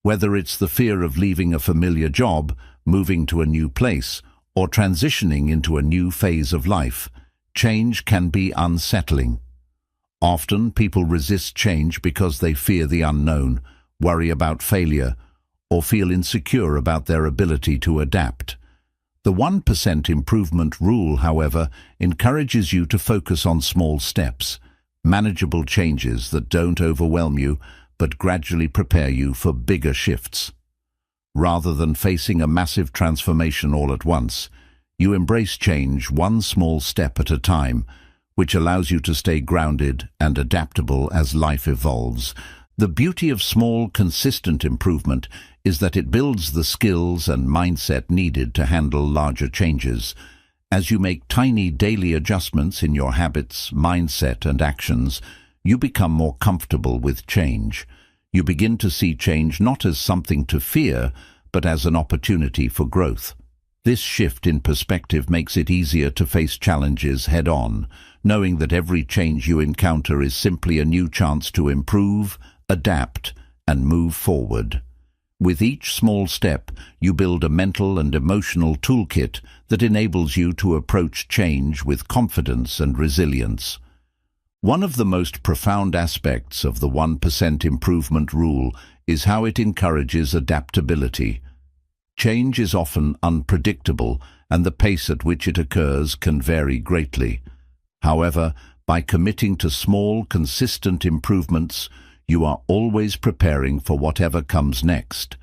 Speaker 1: Whether it's the fear of leaving a familiar job, moving to a new place, or transitioning into a new phase of life, change can be unsettling. Often people resist change because they fear the unknown, worry about failure, or feel insecure about their ability to adapt. The 1% improvement rule, however, encourages you to focus on small steps, manageable changes that don't overwhelm you but gradually prepare you for bigger shifts. Rather than facing a massive transformation all at once, you embrace change one small step at a time, which allows you to stay grounded and adaptable as life evolves. The beauty of small, consistent improvement is that it builds the skills and mindset needed to handle larger changes. As you make tiny daily adjustments in your habits, mindset, and actions, you become more comfortable with change. You begin to see change not as something to fear, but as an opportunity for growth. This shift in perspective makes it easier to face challenges head-on, knowing that every change you encounter is simply a new chance to improve, adapt, and move forward. With each small step, you build a mental and emotional toolkit that enables you to approach change with confidence and resilience. One of the most profound aspects of the 1% improvement rule is how it encourages adaptability. Change is often unpredictable, and the pace at which it occurs can vary greatly. However, by committing to small, consistent improvements, you are always preparing for whatever comes next.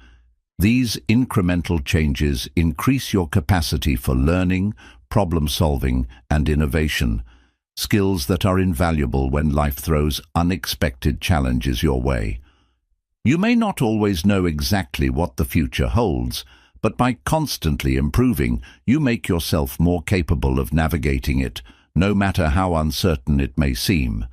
Speaker 1: These incremental changes increase your capacity for learning, problem-solving, and innovation, skills that are invaluable when life throws unexpected challenges your way. You may not always know exactly what the future holds, but by constantly improving, you make yourself more capable of navigating it, no matter how uncertain it may seem.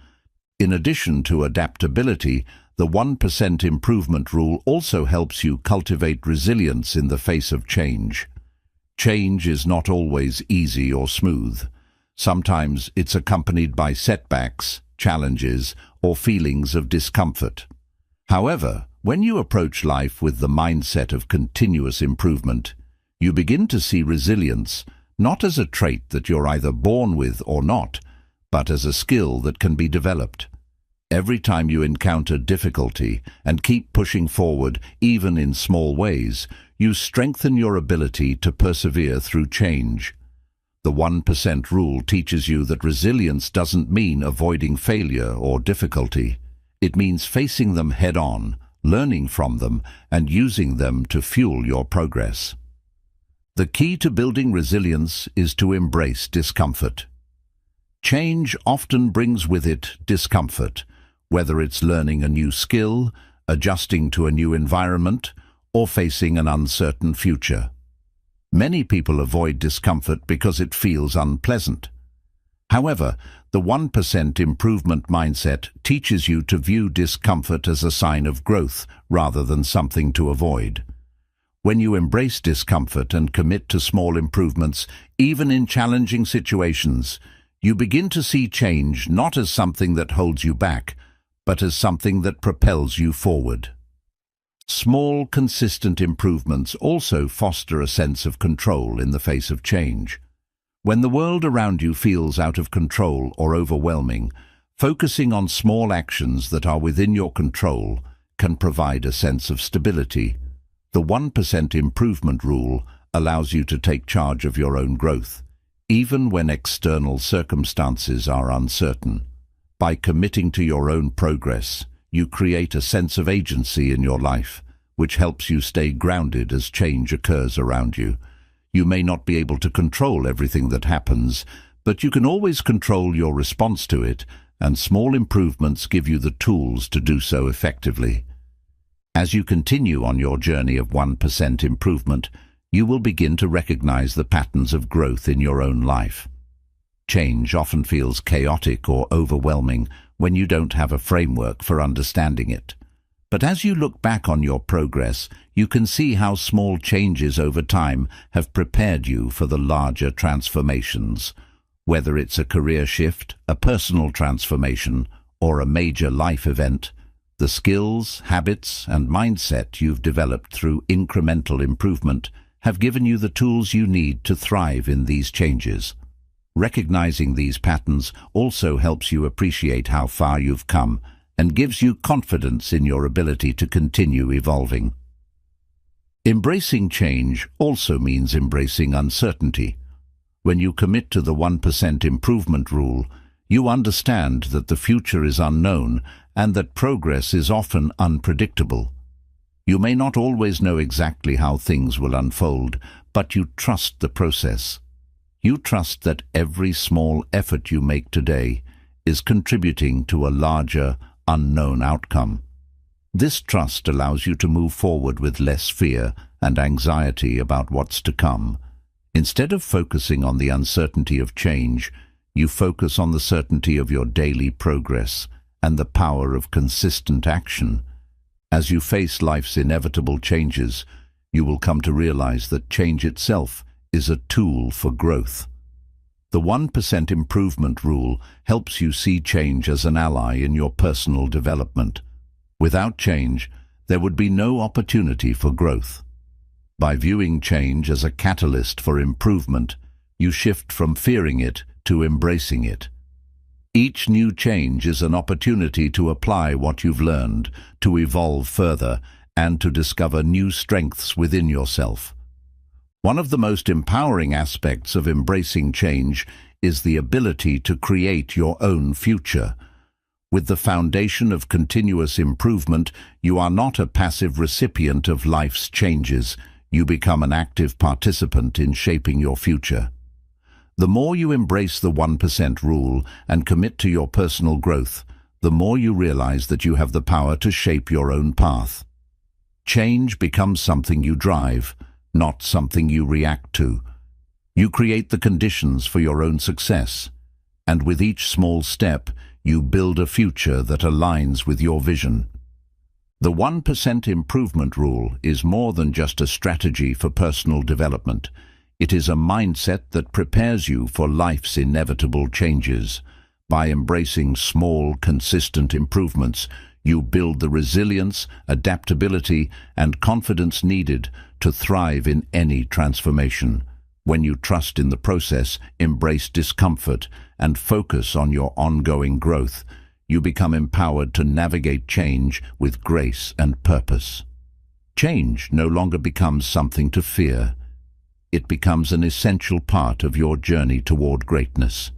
Speaker 1: In addition to adaptability, the 1% improvement rule also helps you cultivate resilience in the face of change. Change is not always easy or smooth. Sometimes it's accompanied by setbacks, challenges, or feelings of discomfort. However, when you approach life with the mindset of continuous improvement, you begin to see resilience not as a trait that you're either born with or not, but as a skill that can be developed. Every time you encounter difficulty and keep pushing forward, even in small ways, you strengthen your ability to persevere through change. The 1% rule teaches you that resilience doesn't mean avoiding failure or difficulty. It means facing them head-on, learning from them, and using them to fuel your progress. The key to building resilience is to embrace discomfort. Change often brings with it discomfort, whether it's learning a new skill, adjusting to a new environment, or facing an uncertain future. Many people avoid discomfort because it feels unpleasant. However, the 1% improvement mindset teaches you to view discomfort as a sign of growth rather than something to avoid. When you embrace discomfort and commit to small improvements, even in challenging situations, you begin to see change not as something that holds you back, but as something that propels you forward. Small, consistent improvements also foster a sense of control in the face of change. When the world around you feels out of control or overwhelming, focusing on small actions that are within your control can provide a sense of stability. The 1% improvement rule allows you to take charge of your own growth, even when external circumstances are uncertain. By committing to your own progress, you create a sense of agency in your life, which helps you stay grounded as change occurs around you. You may not be able to control everything that happens, but you can always control your response to it, and small improvements give you the tools to do so effectively. As you continue on your journey of 1% improvement, you will begin to recognize the patterns of growth in your own life. Change often feels chaotic or overwhelming when you don't have a framework for understanding it. But as you look back on your progress, you can see how small changes over time have prepared you for the larger transformations. Whether it's a career shift, a personal transformation, or a major life event, the skills, habits, and mindset you've developed through incremental improvement have given you the tools you need to thrive in these changes. Recognizing these patterns also helps you appreciate how far you've come and gives you confidence in your ability to continue evolving. Embracing change also means embracing uncertainty. When you commit to the 1% improvement rule, you understand that the future is unknown and that progress is often unpredictable. You may not always know exactly how things will unfold, but you trust the process. You trust that every small effort you make today is contributing to a larger, unknown outcome. This trust allows you to move forward with less fear and anxiety about what's to come. Instead of focusing on the uncertainty of change, you focus on the certainty of your daily progress and the power of consistent action. As you face life's inevitable changes, you will come to realize that change itself is a tool for growth. The 1% improvement rule helps you see change as an ally in your personal development. Without change, there would be no opportunity for growth. By viewing change as a catalyst for improvement, you shift from fearing it to embracing it. Each new change is an opportunity to apply what you've learned, to evolve further, and to discover new strengths within yourself. One of the most empowering aspects of embracing change is the ability to create your own future. With the foundation of continuous improvement, you are not a passive recipient of life's changes. You become an active participant in shaping your future. The more you embrace the 1% rule and commit to your personal growth, the more you realize that you have the power to shape your own path. Change becomes something you drive, not something you react to. You create the conditions for your own success, and with each small step, you build a future that aligns with your vision. The 1% improvement rule is more than just a strategy for personal development. It is a mindset that prepares you for life's inevitable changes. By embracing small, consistent improvements, you build the resilience, adaptability, and confidence needed to thrive in any transformation. When you trust in the process, embrace discomfort, and focus on your ongoing growth, you become empowered to navigate change with grace and purpose. Change no longer becomes something to fear. It becomes an essential part of your journey toward greatness.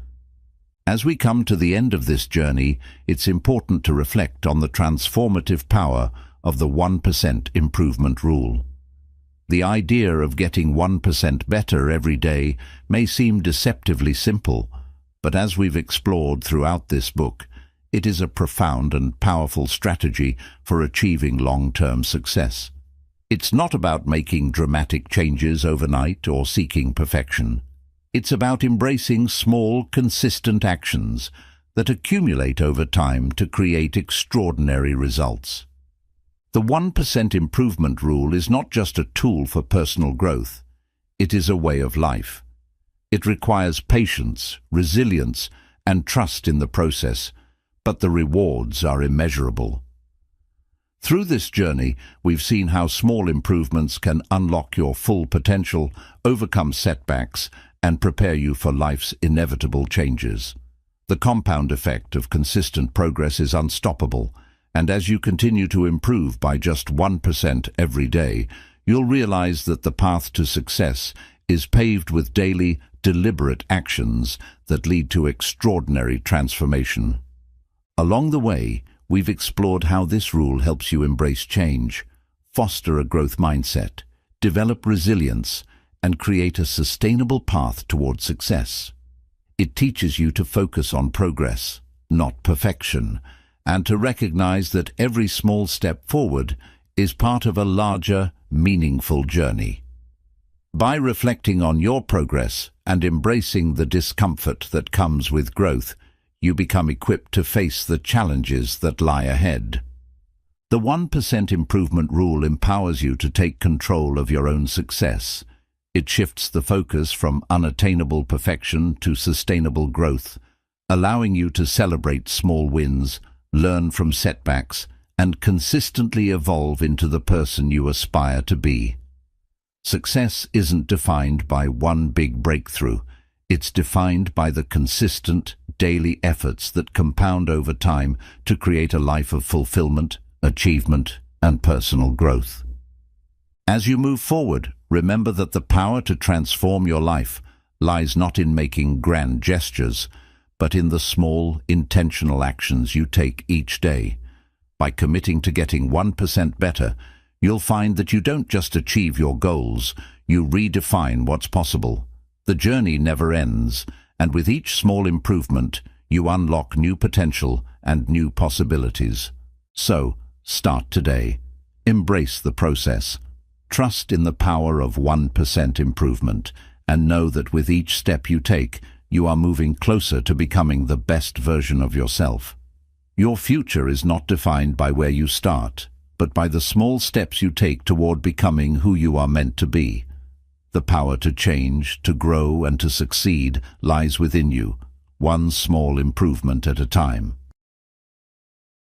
Speaker 1: As we come to the end of this journey, it's important to reflect on the transformative power of the 1% improvement rule. The idea of getting 1% better every day may seem deceptively simple, but as we've explored throughout this book, it is a profound and powerful strategy for achieving long-term success. It's not about making dramatic changes overnight or seeking perfection. It's about embracing small, consistent actions that accumulate over time to create extraordinary results. The 1% improvement rule is not just a tool for personal growth. It is a way of life. It requires patience, resilience, and trust in the process, but the rewards are immeasurable. Through this journey, we've seen how small improvements can unlock your full potential, overcome setbacks, and prepare you for life's inevitable changes. The compound effect of consistent progress is unstoppable, and as you continue to improve by just 1% every day, you'll realize that the path to success is paved with daily, deliberate actions that lead to extraordinary transformation. Along the way, we've explored how this rule helps you embrace change, foster a growth mindset, develop resilience, and create a sustainable path toward success. It teaches you to focus on progress, not perfection, and to recognize that every small step forward is part of a larger, meaningful journey. By reflecting on your progress and embracing the discomfort that comes with growth, you become equipped to face the challenges that lie ahead. The 1% improvement rule empowers you to take control of your own success. It shifts the focus from unattainable perfection to sustainable growth, allowing you to celebrate small wins, learn from setbacks, and consistently evolve into the person you aspire to be. Success isn't defined by one big breakthrough. It's defined by the consistent, daily efforts that compound over time to create a life of fulfillment, achievement, and personal growth. As you move forward, remember that the power to transform your life lies not in making grand gestures, but in the small, intentional actions you take each day. By committing to getting 1% better, you'll find that you don't just achieve your goals, you redefine what's possible. The journey never ends, and with each small improvement, you unlock new potential and new possibilities. So, start today. Embrace the process. Trust in the power of 1% improvement, and know that with each step you take, you are moving closer to becoming the best version of yourself. Your future is not defined by where you start, but by the small steps you take toward becoming who you are meant to be. The power to change, to grow, and to succeed lies within you, one small improvement at a time.